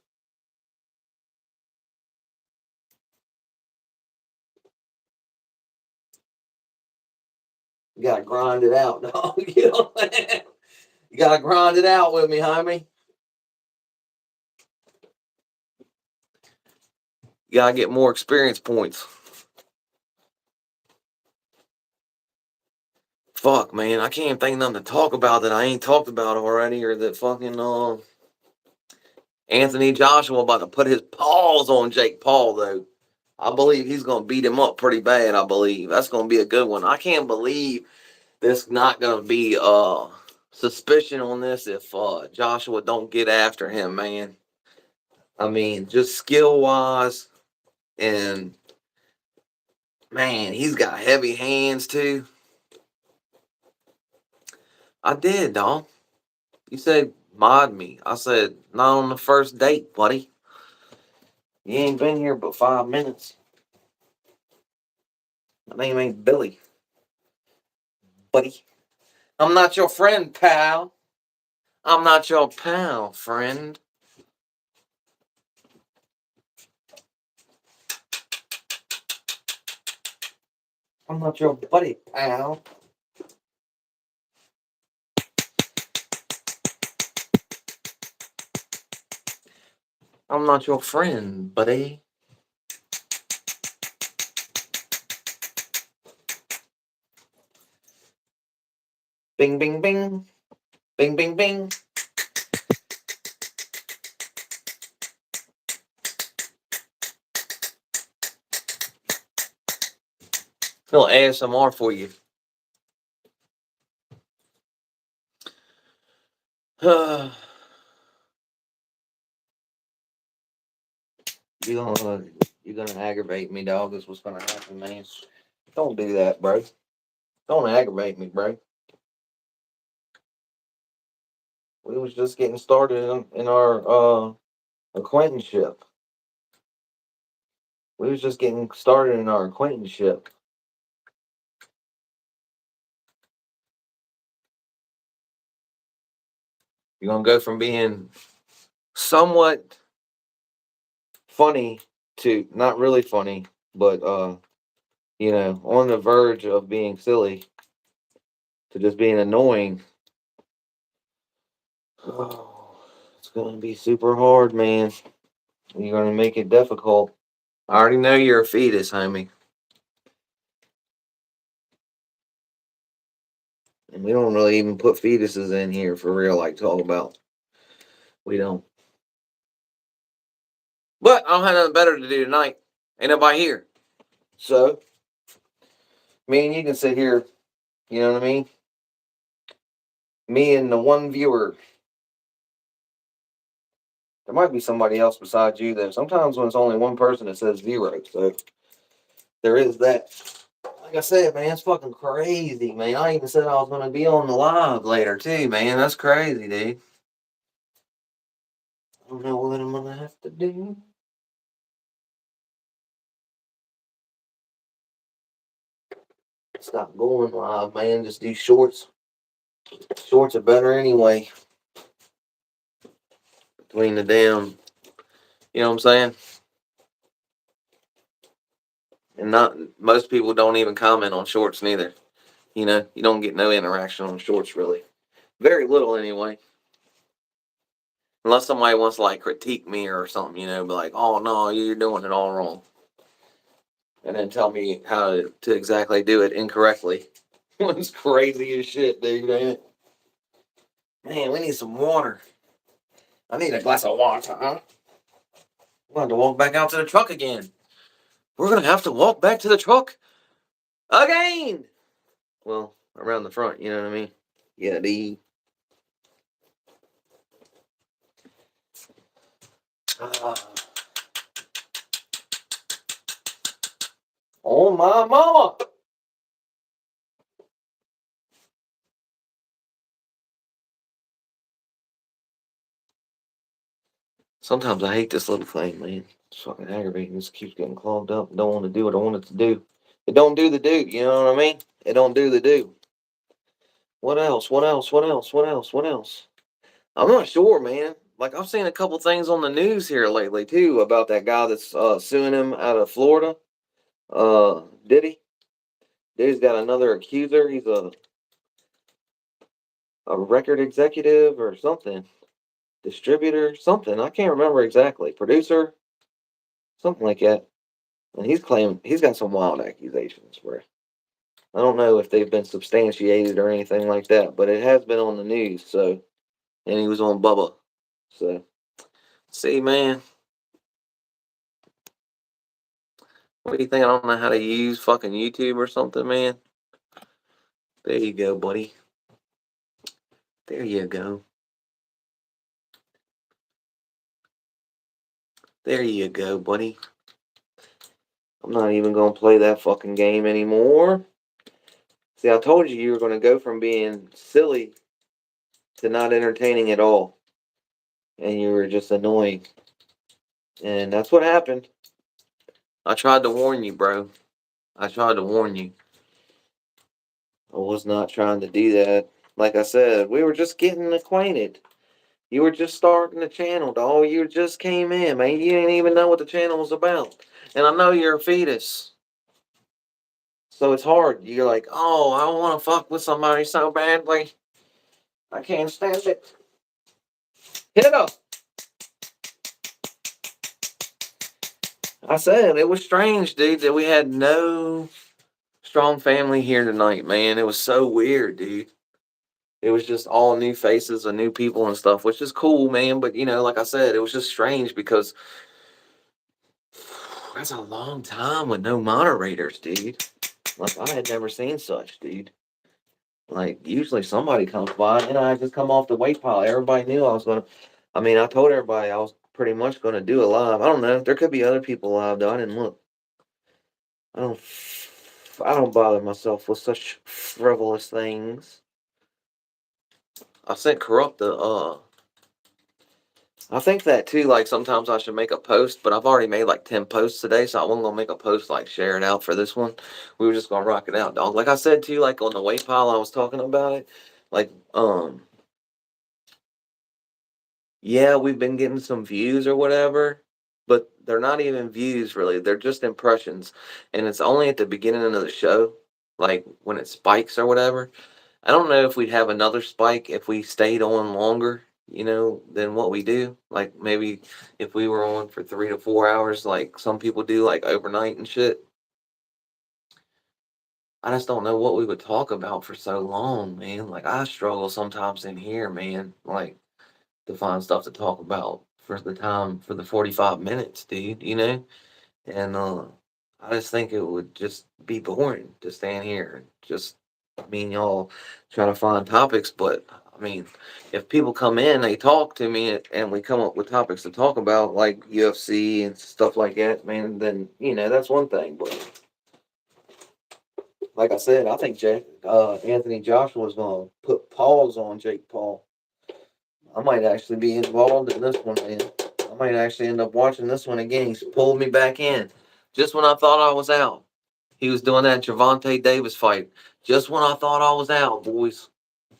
You gotta grind it out, dog. You know what I mean? You gotta grind it out with me, homie. You gotta get more experience points. Fuck, man, I can't think of nothing to talk about that I ain't talked about already, or that fucking Anthony Joshua about to put his paws on Jake Paul though. I believe he's gonna beat him up pretty bad. I believe that's gonna be a good one. I can't believe there's not gonna be suspicion on this if Joshua don't get after him, man. I mean, just skill wise, and man, he's got heavy hands too. I did, dog. You said mod me. I said not on the first date, buddy. You ain't been here but 5 minutes. My name ain't Billy, buddy. I'm not your friend, pal. I'm not your pal, friend. I'm not your buddy, pal. I'm not your friend, buddy. Bing, bing, bing. Bing, bing, bing. Little ASMR for you. You're gonna aggravate me, dog. This was gonna happen, man. Don't do that, bro. Don't aggravate me, bro. We was just getting started in our acquaintanceship. We was just getting started in our acquaintanceship. You're gonna go from being somewhat funny to not really funny, but on the verge of being silly to just being annoying. Oh, it's gonna be super hard, man. You're gonna make it difficult. I already know you're a fetus, homie. And we don't really even put fetuses in here for real, like talk about. We don't. But I don't have nothing better to do tonight. Ain't nobody here. So, me and you can sit here, you know what I mean? Me and the one viewer. There might be somebody else besides you, though. Sometimes when it's only one person, it says 0. So, there is that. Like I said, man, it's fucking crazy, man. I even said I was going to be on the live later, too, man. That's crazy, dude. I don't know what I'm going to have to do. Stop going live, man. Just do shorts. Shorts are better anyway. Between the damn, you know what I'm saying? And not most people don't even comment on shorts neither. You know, you don't get no interaction on shorts really. Very little anyway. Unless somebody wants to like critique me or something, be like, oh no, you're doing it all wrong. And then tell me how to exactly do it incorrectly. It's crazy as shit, dude, ain't it? Man, we need some water. I need a glass of water, huh? We're going to walk back out to the truck again. We're going to have to walk back to the truck again. Well, around the front, you know what I mean? Yeah, oh my mama. Sometimes I hate this little thing, man. It's fucking aggravating. This keeps getting clogged up. Don't want to do what I want it to do. It don't do the do. You know what I mean? It don't do the do. What else? What else? What else? What else? What else? I'm not sure, man. Like I've seen a couple things on the news here lately too about that guy that's suing him out of Florida. Diddy Dude's got another accuser. He's a record executive or something, distributor, something. I can't remember exactly. Producer, something like that. And he's claiming he's got some wild accusations where I don't know if they've been substantiated or anything like that, but it has been on the news. So, and he was on Bubba. So, see, man, what do you think? I don't know how to use fucking YouTube or something, man. There you go, buddy. There you go. There you go, buddy. I'm not even gonna play that fucking game anymore. See, I told you were gonna go from being silly to not entertaining at all. And you were just annoying. And that's what happened. I tried to warn you, bro. I tried to warn you. I was not trying to do that. Like I said, we were just getting acquainted. You were just starting the channel, dog. You just came in, man. You didn't even know what the channel was about. And I know you're a fetus. So it's hard. You're like, oh, I want to fuck with somebody so badly. I can't stand it. Hit up. I said it was strange, dude, that we had no strong family here tonight, man. It was so weird, dude. It was just all new faces and new people and stuff, which is cool, man. But like I said, it was just strange because that's a long time with no moderators, dude. Like I had never seen such, dude. Like usually somebody comes by and I just come off the weight pile. Everybody knew I was gonna. I mean, I told everybody I was pretty much gonna do a live. I don't know. There could be other people live though. I didn't look. I don't. I don't bother myself with such frivolous things. I sent Corrupt I think that too, like sometimes I should make a post, but I've already made like 10 posts today, so I wasn't gonna make a post like share it out for this one. We were just gonna rock it out, dog. Like I said too, like on the weight pile I was talking about it. Like, yeah, we've been getting some views or whatever, but they're not even views really. They're just impressions. And it's only at the beginning of the show, like when it spikes or whatever. I don't know if we'd have another spike if we stayed on longer, than what we do. Like maybe if we were on for 3 to 4 hours, like some people do, like overnight and shit. I just don't know what we would talk about for so long, man. Like I struggle sometimes in here, man. Like to find stuff to talk about for the time for the 45 minutes, dude, And I just think it would just be boring to stand here and just me and y'all try to find topics, but I mean, if people come in, they talk to me, and we come up with topics to talk about, like UFC and stuff like that, man, then that's one thing. But like I said, I think Anthony Joshua is gonna put pause on Jake Paul. I might actually be involved in this one, man. I might actually end up watching this one again. He's pulled me back in just when I thought I was out. He was doing that Gervonta Davis fight. Just when I thought I was out, boys.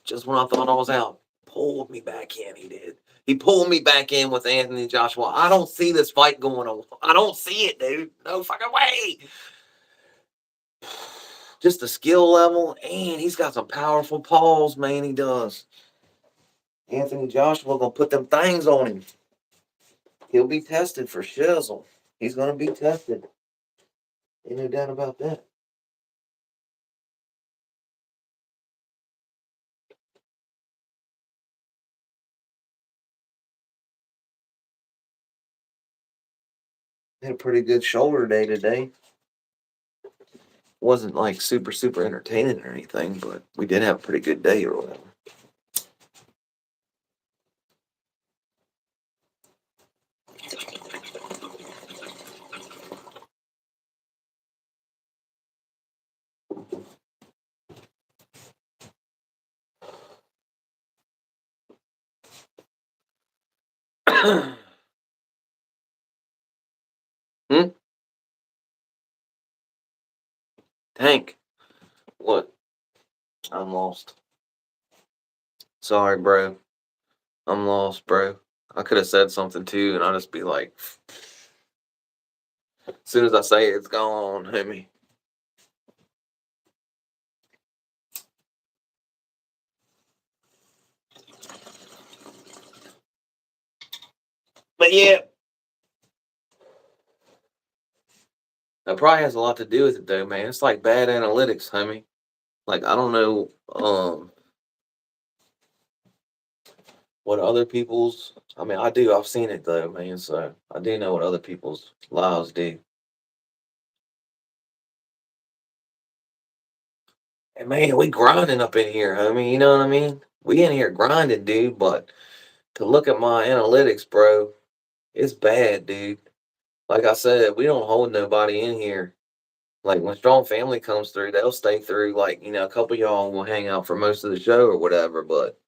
Just when I thought I was out. Pulled me back in, he did. He pulled me back in with Anthony Joshua. I don't see this fight going on. I don't see it, dude. No fucking way. Just the skill level, and he's got some powerful paws, man. He does. Anthony Joshua gonna put them things on him. He'll be tested for shizzle. He's gonna be tested. Ain't no doubt about that. Had a pretty good shoulder day today. Wasn't like super, super entertaining or anything, but we did have a pretty good day or whatever. Hmm? Tank. What? I'm lost. Sorry, bro. I'm lost, bro. I could have said something too, and I'll just be like, as soon as I say it, it's gone, homie. But yeah, that probably has a lot to do with it, though, man. It's like bad analytics, homie. Like I don't know, what other people's. I mean, I do. I've seen it though, man. So I do know what other people's lives do. And man, we grinding up in here, homie. You know what I mean? We in here grinding, dude. But to look at my analytics, bro, it's bad, dude. Like I said, we don't hold nobody in here. Like when Strong Family comes through, they'll stay through. Like a couple of y'all will hang out for most of the show or whatever. But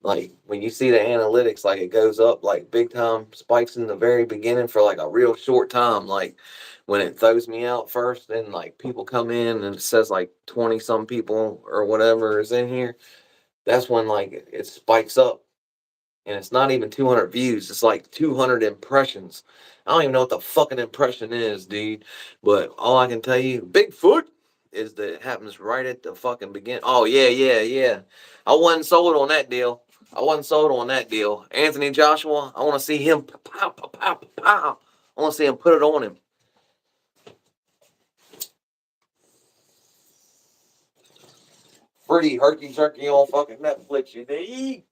like when you see the analytics, like it goes up like big time spikes in the very beginning for like a real short time. Like when it throws me out first, and like people come in and it says like 20 some people or whatever is in here. That's when like it spikes up, and it's not even 200 views. It's like 200 impressions. I don't even know what the fucking impression is, dude. But all I can tell you, Bigfoot, is that it happens right at the fucking beginning. Oh yeah, yeah, yeah. I wasn't sold on that deal. I wasn't sold on that deal. Anthony Joshua, I want to see him pow, pow, pow, pow, pow. I want to see him put it on him. Pretty herky jerky on fucking Netflix, you dig?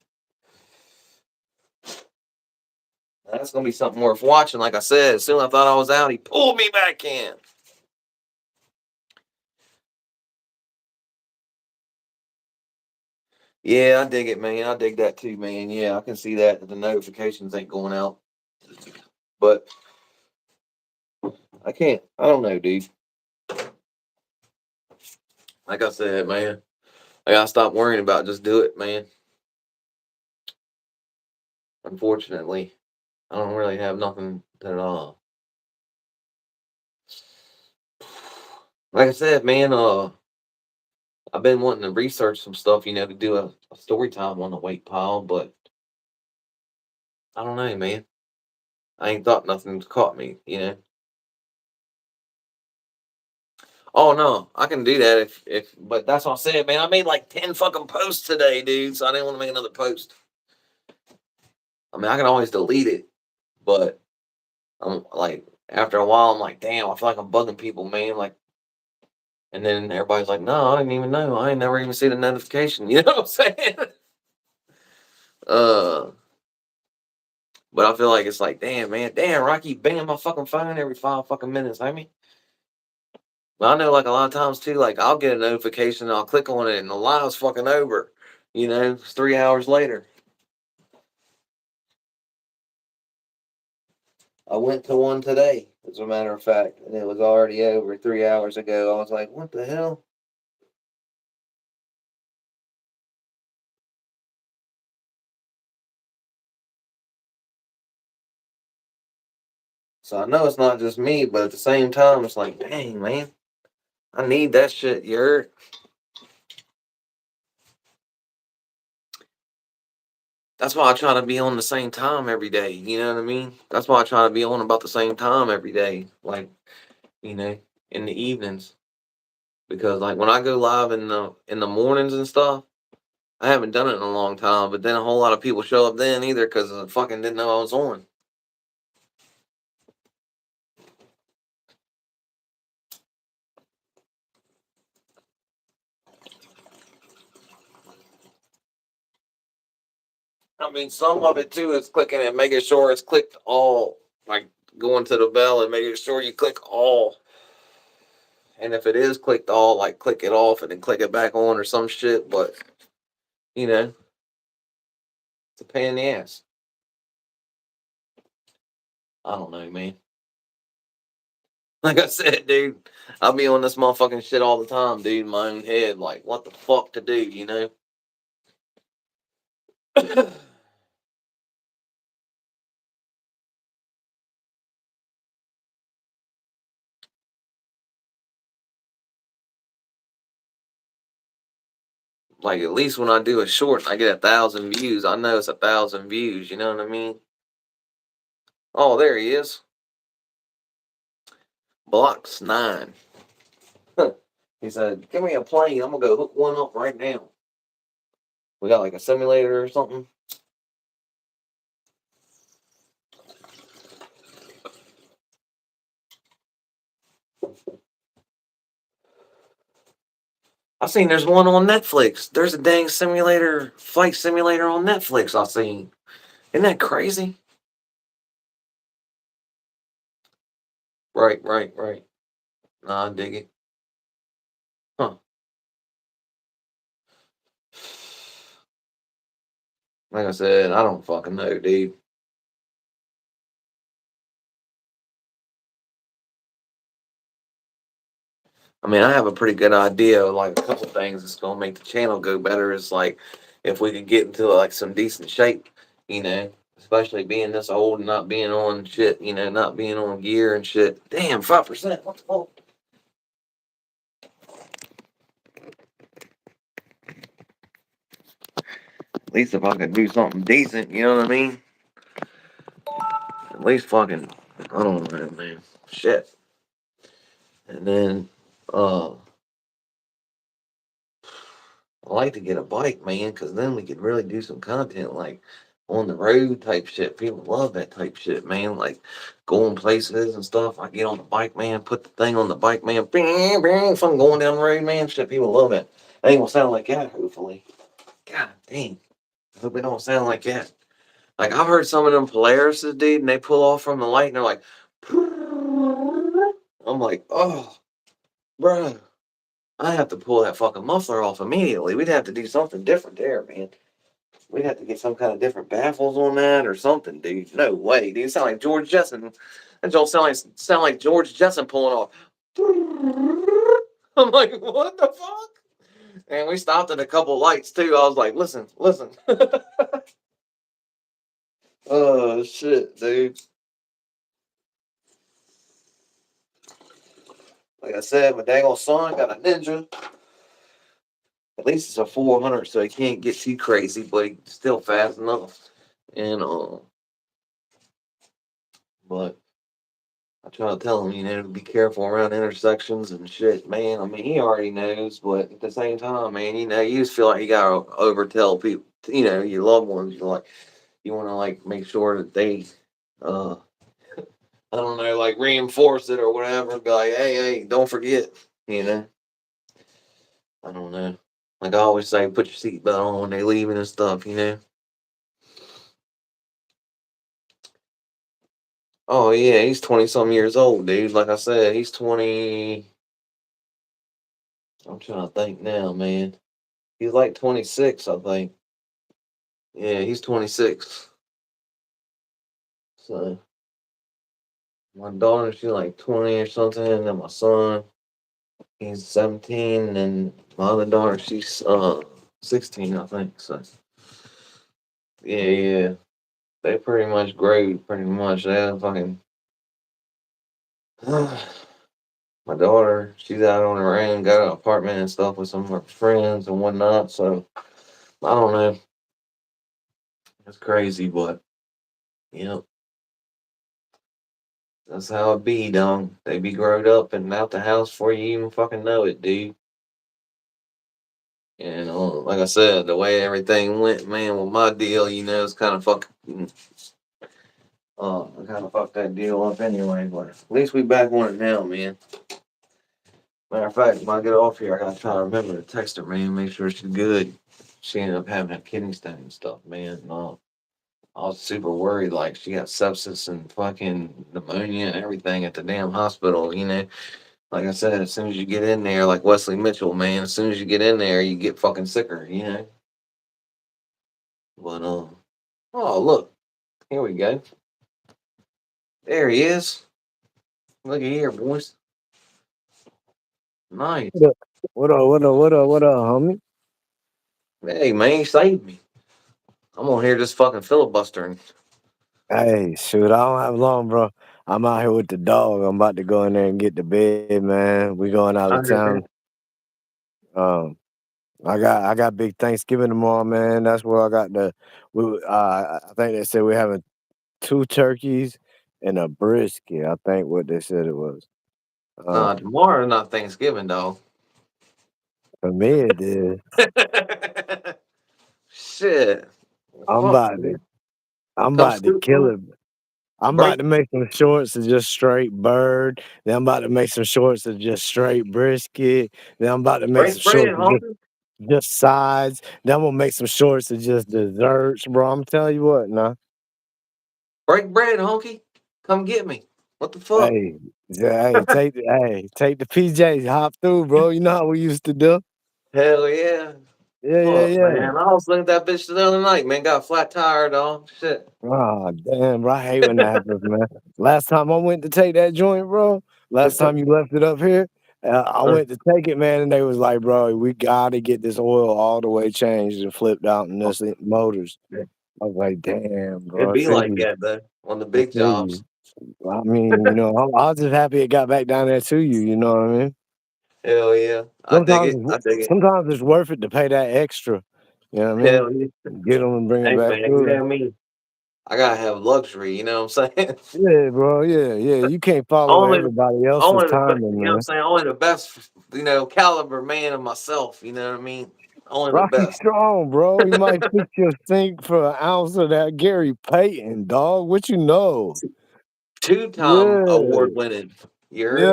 That's gonna be something worth watching. Like I said, as soon as I thought I was out, he pulled me back in. Yeah, I dig it, man. I dig that too, man. Yeah, I can see that the notifications ain't going out. But I can't. I don't know, dude. Like I said, man, I gotta stop worrying about. Just do it, man. Unfortunately, I don't really have nothing at all. Like I said, man, I've been wanting to research some stuff, to do a story time on the weight pile, but I don't know, man. I ain't thought nothing's caught me. Oh no, I can do that but that's what I said, man. I made like 10 fucking posts today, dude. So I didn't want to make another post. I mean, I can always delete it, but I'm like, after a while, I'm like, damn, I feel like I'm bugging people, man. Like, and then everybody's like, no, I didn't even know. I ain't never even seen a notification. You know what I'm saying? uh, but I feel like it's like, damn, man, damn, Rocky banging my fucking phone every 5 fucking minutes. I mean, but I know like a lot of times too, like I'll get a notification, and I'll click on it, and the live's fucking over. It's 3 hours later. I went to one today, as a matter of fact, and it was already over 3 hours ago. I was like, what the hell? So I know it's not just me, but at the same time, it's like, dang, man, I need that shit. You heard? That's why I try to be on the same time every day. You know what I mean? That's why I try to be on about the same time every day, like you know, in the evenings. Because like when I go live in the mornings and stuff, I haven't done it in a long time. But then a whole lot of people show up then either because I fucking didn't know I was on. I mean, some of it too is clicking and making sure it's clicked all, like going to the bell and making sure you click all. And if it is clicked all, like click it off and then click it back on or some shit. But you know, it's a pain in the ass. I don't know, man. Like I said, dude, I'll be on this motherfucking shit all the time, dude. In my own head, like what the fuck to do? Like at least when I do a short, and I get 1,000 views. I know it's 1,000 views. You know what I mean? Oh, there he is. Blocks 9. He said, "Give me a plane. I'm gonna go hook one up right now." We got like a simulator or something. I seen there's one on Netflix. There's a dang flight simulator on Netflix. I seen. Isn't that crazy? Right, right, right. Nah, I dig it. Huh. Like I said, I don't fucking know, dude. I mean, I have a pretty good idea of like a couple things that's gonna make the channel go better. Is like if we could get into like some decent shape, you know, especially being this old and not being on shit, you know, not being on gear and shit. Damn, 5%. What the fuck? At least if I could do something decent, you know what I mean? At least fucking, I don't know, man. Shit. And then, I like to get a bike, man, because then we could really do some content like on the road type shit. People love that type shit, man. Like going places and stuff. I get on the bike, man, put the thing on the bike, man. Bing, bing, if I'm going down the road, man, shit, people love it. It ain't gonna sound like that, hopefully. God dang. I hope it don't sound like that. Like I've heard some of them Polarises, dude, and they pull off from the light and they're like, I'm like, oh, bruh. I have to pull that fucking muffler off immediately. We'd have to do something different there, man. We'd have to get some kind of different baffles on that or something, dude. No way, dude. It sound like George Jetson. That don't sound like George Jetson pulling off. I'm like, what the fuck? And we stopped at a couple lights too. I was like, listen, listen. Oh shit, dude. Like I said, my dang old son got a Ninja. At least it's a 400, so he can't get too crazy, but he's still fast enough. And but I try to tell him, you know, to be careful around intersections and shit, man. I mean, he already knows, but at the same time, man, you know, you just feel like you gotta overtell people, you know, your loved ones. You like, you want to like make sure that they, uh, I don't know, like reinforce it or whatever. Be like, hey, hey, don't forget, you know. I don't know. Like I always say, put your seatbelt on when they leaving and stuff, you know. Oh yeah, he's 20 some years old, dude. Like I said, he's 20. I'm trying to think now, man. He's like 26, I think. Yeah, he's 26. So my daughter, she's like 20 or something, and then my son, he's 17, and my other daughter, she's 16, I think. So yeah, yeah. They pretty much grow pretty much. They fucking my daughter, she's out on her own, got an apartment and stuff with some of her friends and whatnot. So I don't know. It's crazy, but you know, that's how it be, dog. They be growed up and out the house before you even fucking know it, dude. And like I said, the way everything went, man, with my deal, you know, it's kind of fucking, I kind of fucked that deal up anyway. But at least we back on it now, man. Matter of fact, when I get off here, I gotta try to remember to text her, man, make sure she's good. She ended up having a kidney stone and stuff, man. I was super worried, like she got sepsis and fucking pneumonia and everything at the damn hospital, you know. Like I said, as soon as you get in there, like Wesley Mitchell, man, as soon as you get in there, you get fucking sicker, you know. But oh look, here we go. There he is. Look at here, boys. Nice. What up? What up? What up? What up? What up, homie? Hey man, you saved me. I'm on here just fucking filibustering. Hey, shoot, I don't have long, bro. I'm out here with the dog. I'm about to go in there and get to bed, man. We going out of I heard town. that. Um, I got big Thanksgiving tomorrow, man. That's where I got the. I think they said we're having two turkeys and a brisket. I think what they said it was. Nah, Um, tomorrow's not Thanksgiving, dog. for me it is. Shit. I'm Fuck, about to. man. I'm Come about to soup, kill bro. it. I'm about Break to make some shorts of just straight bird. Then I'm about to make some shorts of just straight brisket. Then I'm about to make some break bread, shorts of honky. just sides. Then I'm gonna make some shorts of just desserts, bro. I'm telling you what, nah. Break bread, honky. Come get me. What the fuck? Hey, take the PJs, hop through, bro. You know how we used to do. Hell yeah. Yeah, yeah, Fuck, yeah. man. I was looking at that bitch the other night, man. Got a flat tire, dog. Shit. Oh, damn, bro. I hate when that happens, man. Last time I went to take that joint, bro. Last time you left it up here, I went to take it, man, and they was like, "Bro, we gotta get this oil all the way changed and flipped out in this motors." I was like, "Damn, It'd bro. I be feel like you. that, though, on the I big feel jobs. you." I mean, I was just happy it got back down there to you. You know what I mean? Hell yeah. I dig Sometimes it. I dig it. sometimes it's worth it to pay that extra. You know what I mean? Hell yeah. Get them and bring it Hey, back man, you through. know me. I gotta have luxury, you know what I'm saying? Yeah, bro. Yeah, yeah. You can't follow only, everybody else's only the best, timing, you know what I'm man. saying? Only the best, caliber man of myself, you know what I mean? Only the Rocky best. Strong, bro. You might fix your sink for an ounce of that Gary Payton, dog. What you know? Two-time Yeah, award winning. You heard me?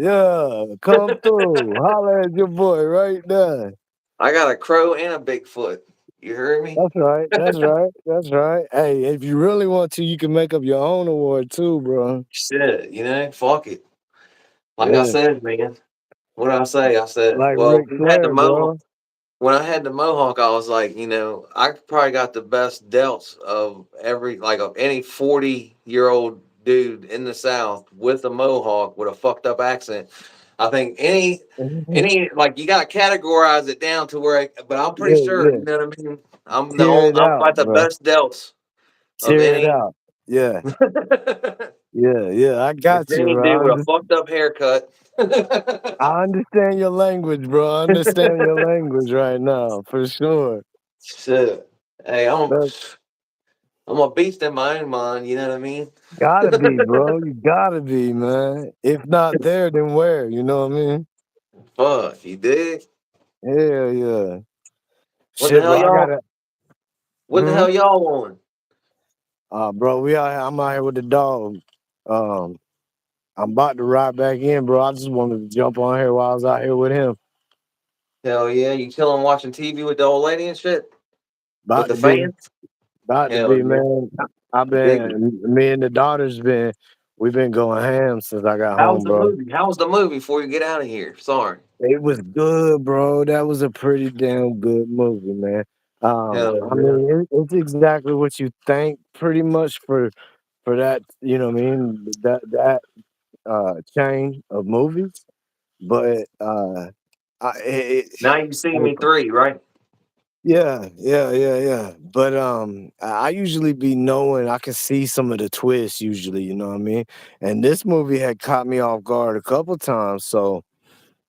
yeah, yeah. Come through. Holla at your boy right there. I got a crow and a Bigfoot. You heard me? That's right. That's right. That's right. Hey, if you really want to, you can make up your own award too, bro. Shit, fuck it. Like I Yeah, said, man. What did I say? I said, like well, Ric we had the Flair, mohawk. bro. When I had the mohawk, I was like, I probably got the best delts of of any 40-year-old dude in the South with a mohawk with a fucked up accent. I think like you got to categorize it down to but I'm pretty Yeah, sure, yeah. you know what I mean? Tear it I'm out, got the bro. best delts of Tear it any, out. Yeah, of yeah, yeah. I got you, any dude with a bro. fucked up haircut. I understand your language, bro. I understand your language right now, for sure. Shit. Hey, That's I'm a beast in my own mind, you know what I mean? gotta be, bro. You gotta be, man. If not there, then where? You know what I mean? Fuck, you dig? Hell yeah. What the Shit, hell bro. I y'all? gotta. What the Hmm? hell y'all on? Bro, I'm out here with the dog. Um, I'm about to ride back in, bro. I just wanted to jump on here while I was out here with him. Hell yeah, you chilling watching TV with the old lady and shit with About the to be, fans? about to Hell be, yeah, man. I've dig it. been, me and the daughter's been, we've been going ham since I got How was home, the bro. movie? How was the movie before you get out of here? Sorry. It was good, bro. That was a pretty damn good movie, man. Hell I yeah. mean, it's exactly what you think, pretty much for that. You know what I mean? That chain of movies, but Now you see like, me 3, right? yeah, yeah, yeah, yeah. But I usually be knowing I can see some of the twists usually. You know what I mean? And this movie had caught me off guard a couple times, so.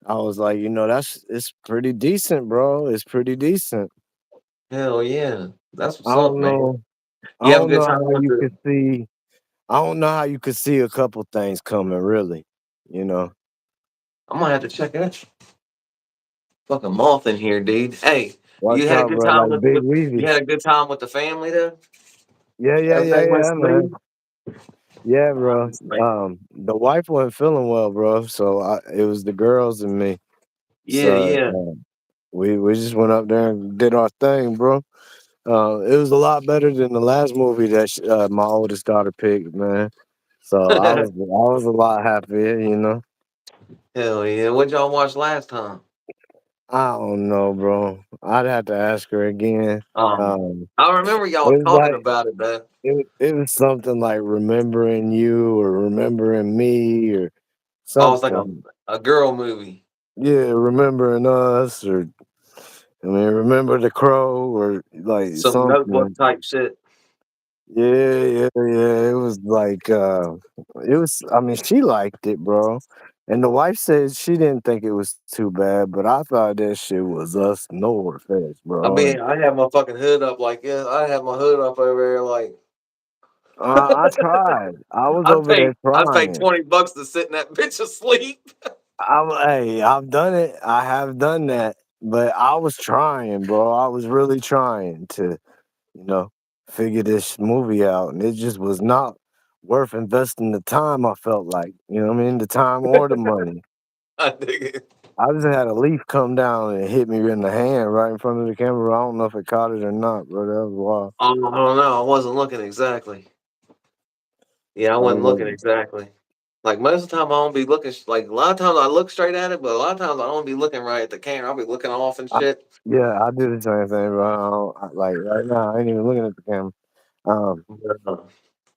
I was like, it's pretty decent, bro. It's pretty decent. Hell yeah. That's I what's up, don't man. know. I You have a don't good know time how with you the. could see. I don't know how you could see a couple things coming, really. You know, I'm gonna have to check it out. Fucking moth in here, dude. Hey, watch you had a out, good bro. time Like Big you Weezy. had a good time with the family though. Yeah, yeah, yeah, Everything went yeah, man. smooth. Yeah, bro. Nice, man. The wife wasn't feeling well, bro. So it was the girls and me. Yeah, So yeah. we just went up there and did our thing, bro. It was a lot better than the last movie that my oldest daughter picked, man. So I was a lot happier, you know. Hell yeah. What y'all watch last time? I don't know, bro. I'd have to ask her again. Um, Um, I remember y'all it was talking like about it though. it was something like remembering you or remembering me or Oh, it's like something. a girl movie. Yeah, remembering us or I mean, remember the crow or like Some notebook something. type shit. Yeah, yeah, yeah. It was like it was I mean, she liked it, bro. And the wife said she didn't think it was too bad, but I thought that shit was us Norfest, I bro. mean, And I have my fucking hood up like this. I have my hood up over there like I tried. I was I'd over pay there I'd pay trying. $20 to sit in that bitch asleep. Hey, I've done it. I have done that, but I was trying, bro. I was really trying to, you know, figure this movie out, and it just was not worth investing the time. I felt like, you know what I mean, the time or the money. I dig it. I just had a leaf come down and hit me in the hand right in front of the camera. I don't know if it caught it or not, bro. That was wild. I don't know. I wasn't looking exactly. Yeah, I wasn't looking Um, exactly. Like most of the time, I don't be looking. Like a lot of times, I look straight at it, but a lot of times I don't be looking right at the camera. I'll be looking off and I, shit. yeah, I do the same thing, bro. Like right now, I ain't even looking at the camera. Um, But,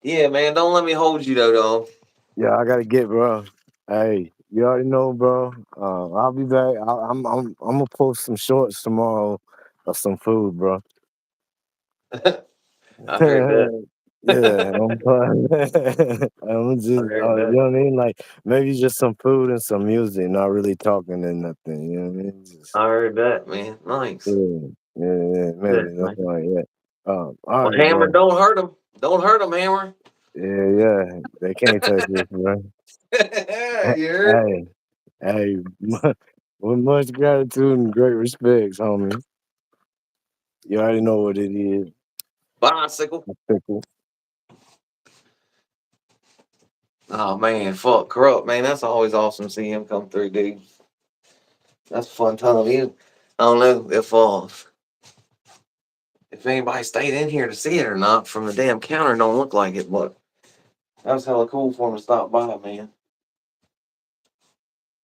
yeah, man, don't let me hold you though. yeah, I gotta get, bro. Hey, you already know, bro. I'll be back. I'm gonna post some shorts tomorrow of some food, bro. Dog. I heard that. Yeah, I'm fine. I'm just, I heard you that. know what I mean? Like maybe just some food and some music, not really talking and nothing. You know what I mean? Just, I heard that, man. Nice. yeah, yeah, Yeah, maybe man. nothing like that. All Well, right, Hammer, bro. don't hurt him. Don't hurt him, Hammer. Yeah, they can't touch this, bro. You heard? Hey, hey, with much gratitude and great respects, homie. You already know what it is. Bicycle. Pickle. Oh man, fuck corrupt, man. That's always awesome to see him come through, dude. That's a fun time. I don't know if anybody stayed in here to see it or not from the damn counter. Don't look like it, but that was hella cool for him to stop by, man.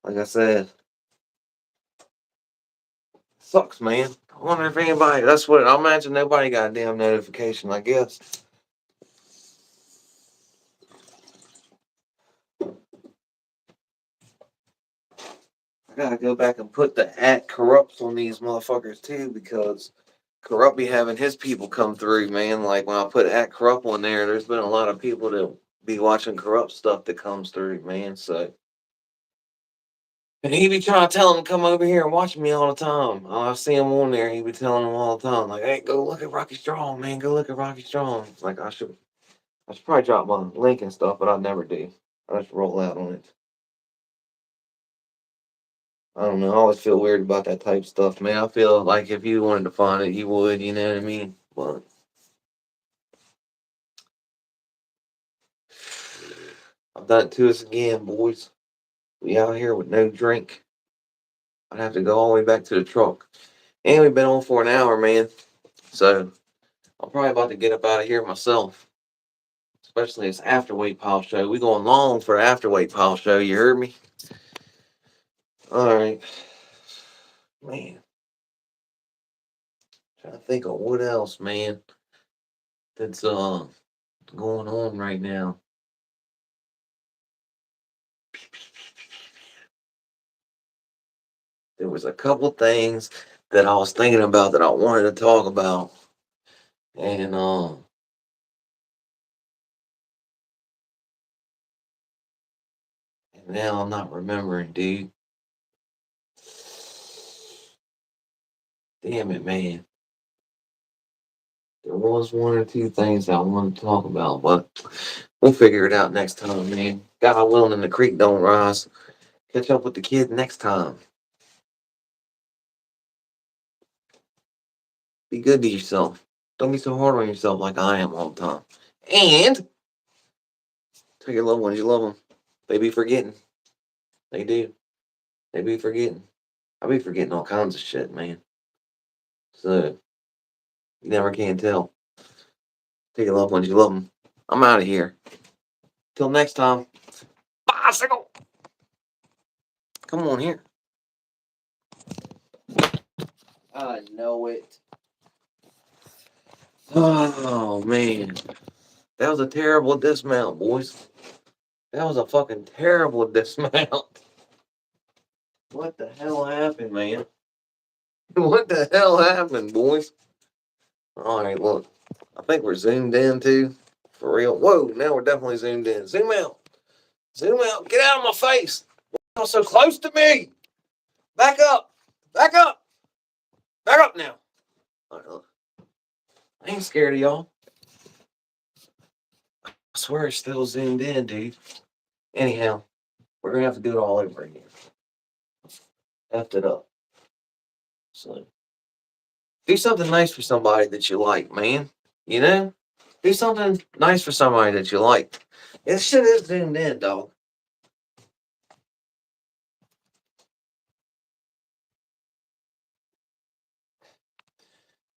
Like I said, sucks, man. I wonder if anybody. That's what I imagine. Nobody got a damn notification. I guess. I gotta go back and put the at corrupts on these motherfuckers too, because corrupt be having his people come through, man. Like when I put at corrupt on there, there's been a lot of people that be watching corrupt stuff that comes through, man. So. And he be trying to tell them to come over here and watch me all the time. I see him on there. He be telling them all the time, like, "Hey, go look at Rocky Strong, man. Go look at Rocky Strong." Like I should probably drop my link and stuff, but I never do. I just roll out on it. I don't know. I always feel weird about that type of stuff, man. I feel like if you wanted to find it, you would. You know what I mean? But I've done it to us again, boys. We out here with no drink. I'd have to go all the way back to the truck. And we've been on for an hour, man. So I'm probably about to get up out of here myself. Especially this afterweight pile show. We going long for the afterweight pile show. You heard me? All right, man. Trying to think of what else, man. That's going on right now. There was a couple things that I was thinking about that I wanted to talk about, and and now I'm not remembering, dude. Damn it, man. There was one or two things I wanted to talk about, but we'll figure it out next time, man. God willing, and the creek don't rise. Catch up with the kid next time. Be good to yourself. Don't be so hard on yourself like I am all the time. And tell your loved ones you love them. They be forgetting. They do. They be forgetting. I be forgetting all kinds of shit, man. So you never can tell. Tell your loved ones you love them. I'm out of here. Till next time. Bicycle. Come on here. I know it. Oh man, that was a terrible dismount, boys. That was a fucking terrible dismount. What the hell happened, man? What the hell happened, boys? All right, look. I think we're zoomed in too. For real. Whoa, now we're definitely zoomed in. Zoom out. Zoom out. Get out of my face. You're so close to me. Back up. Back up. Back up now. All right, look. I ain't scared of y'all. I swear it's still zoomed in, dude. Anyhow, we're going to have to do it all over again. Effed it up. So, do something nice for somebody that you like, man. You know? Do something nice for somebody that you like. This shit is zoomed in, dog.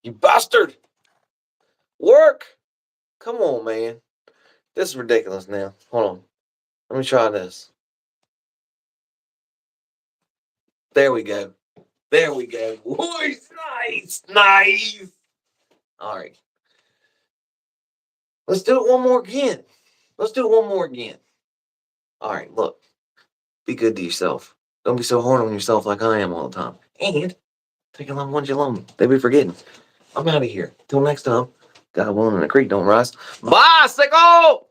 You bastard! Work! Come on, man. This is ridiculous now. Hold on. Let me try this. There we go. There we go. Nice. Nice. All right. Let's do it one more again. All right, look. Be good to yourself. Don't be so hard on yourself like I am all the time. And take a long ones you alone. They be forgetting. I'm out of here. Till next time. God willing and the creek don't rise. Bicycle!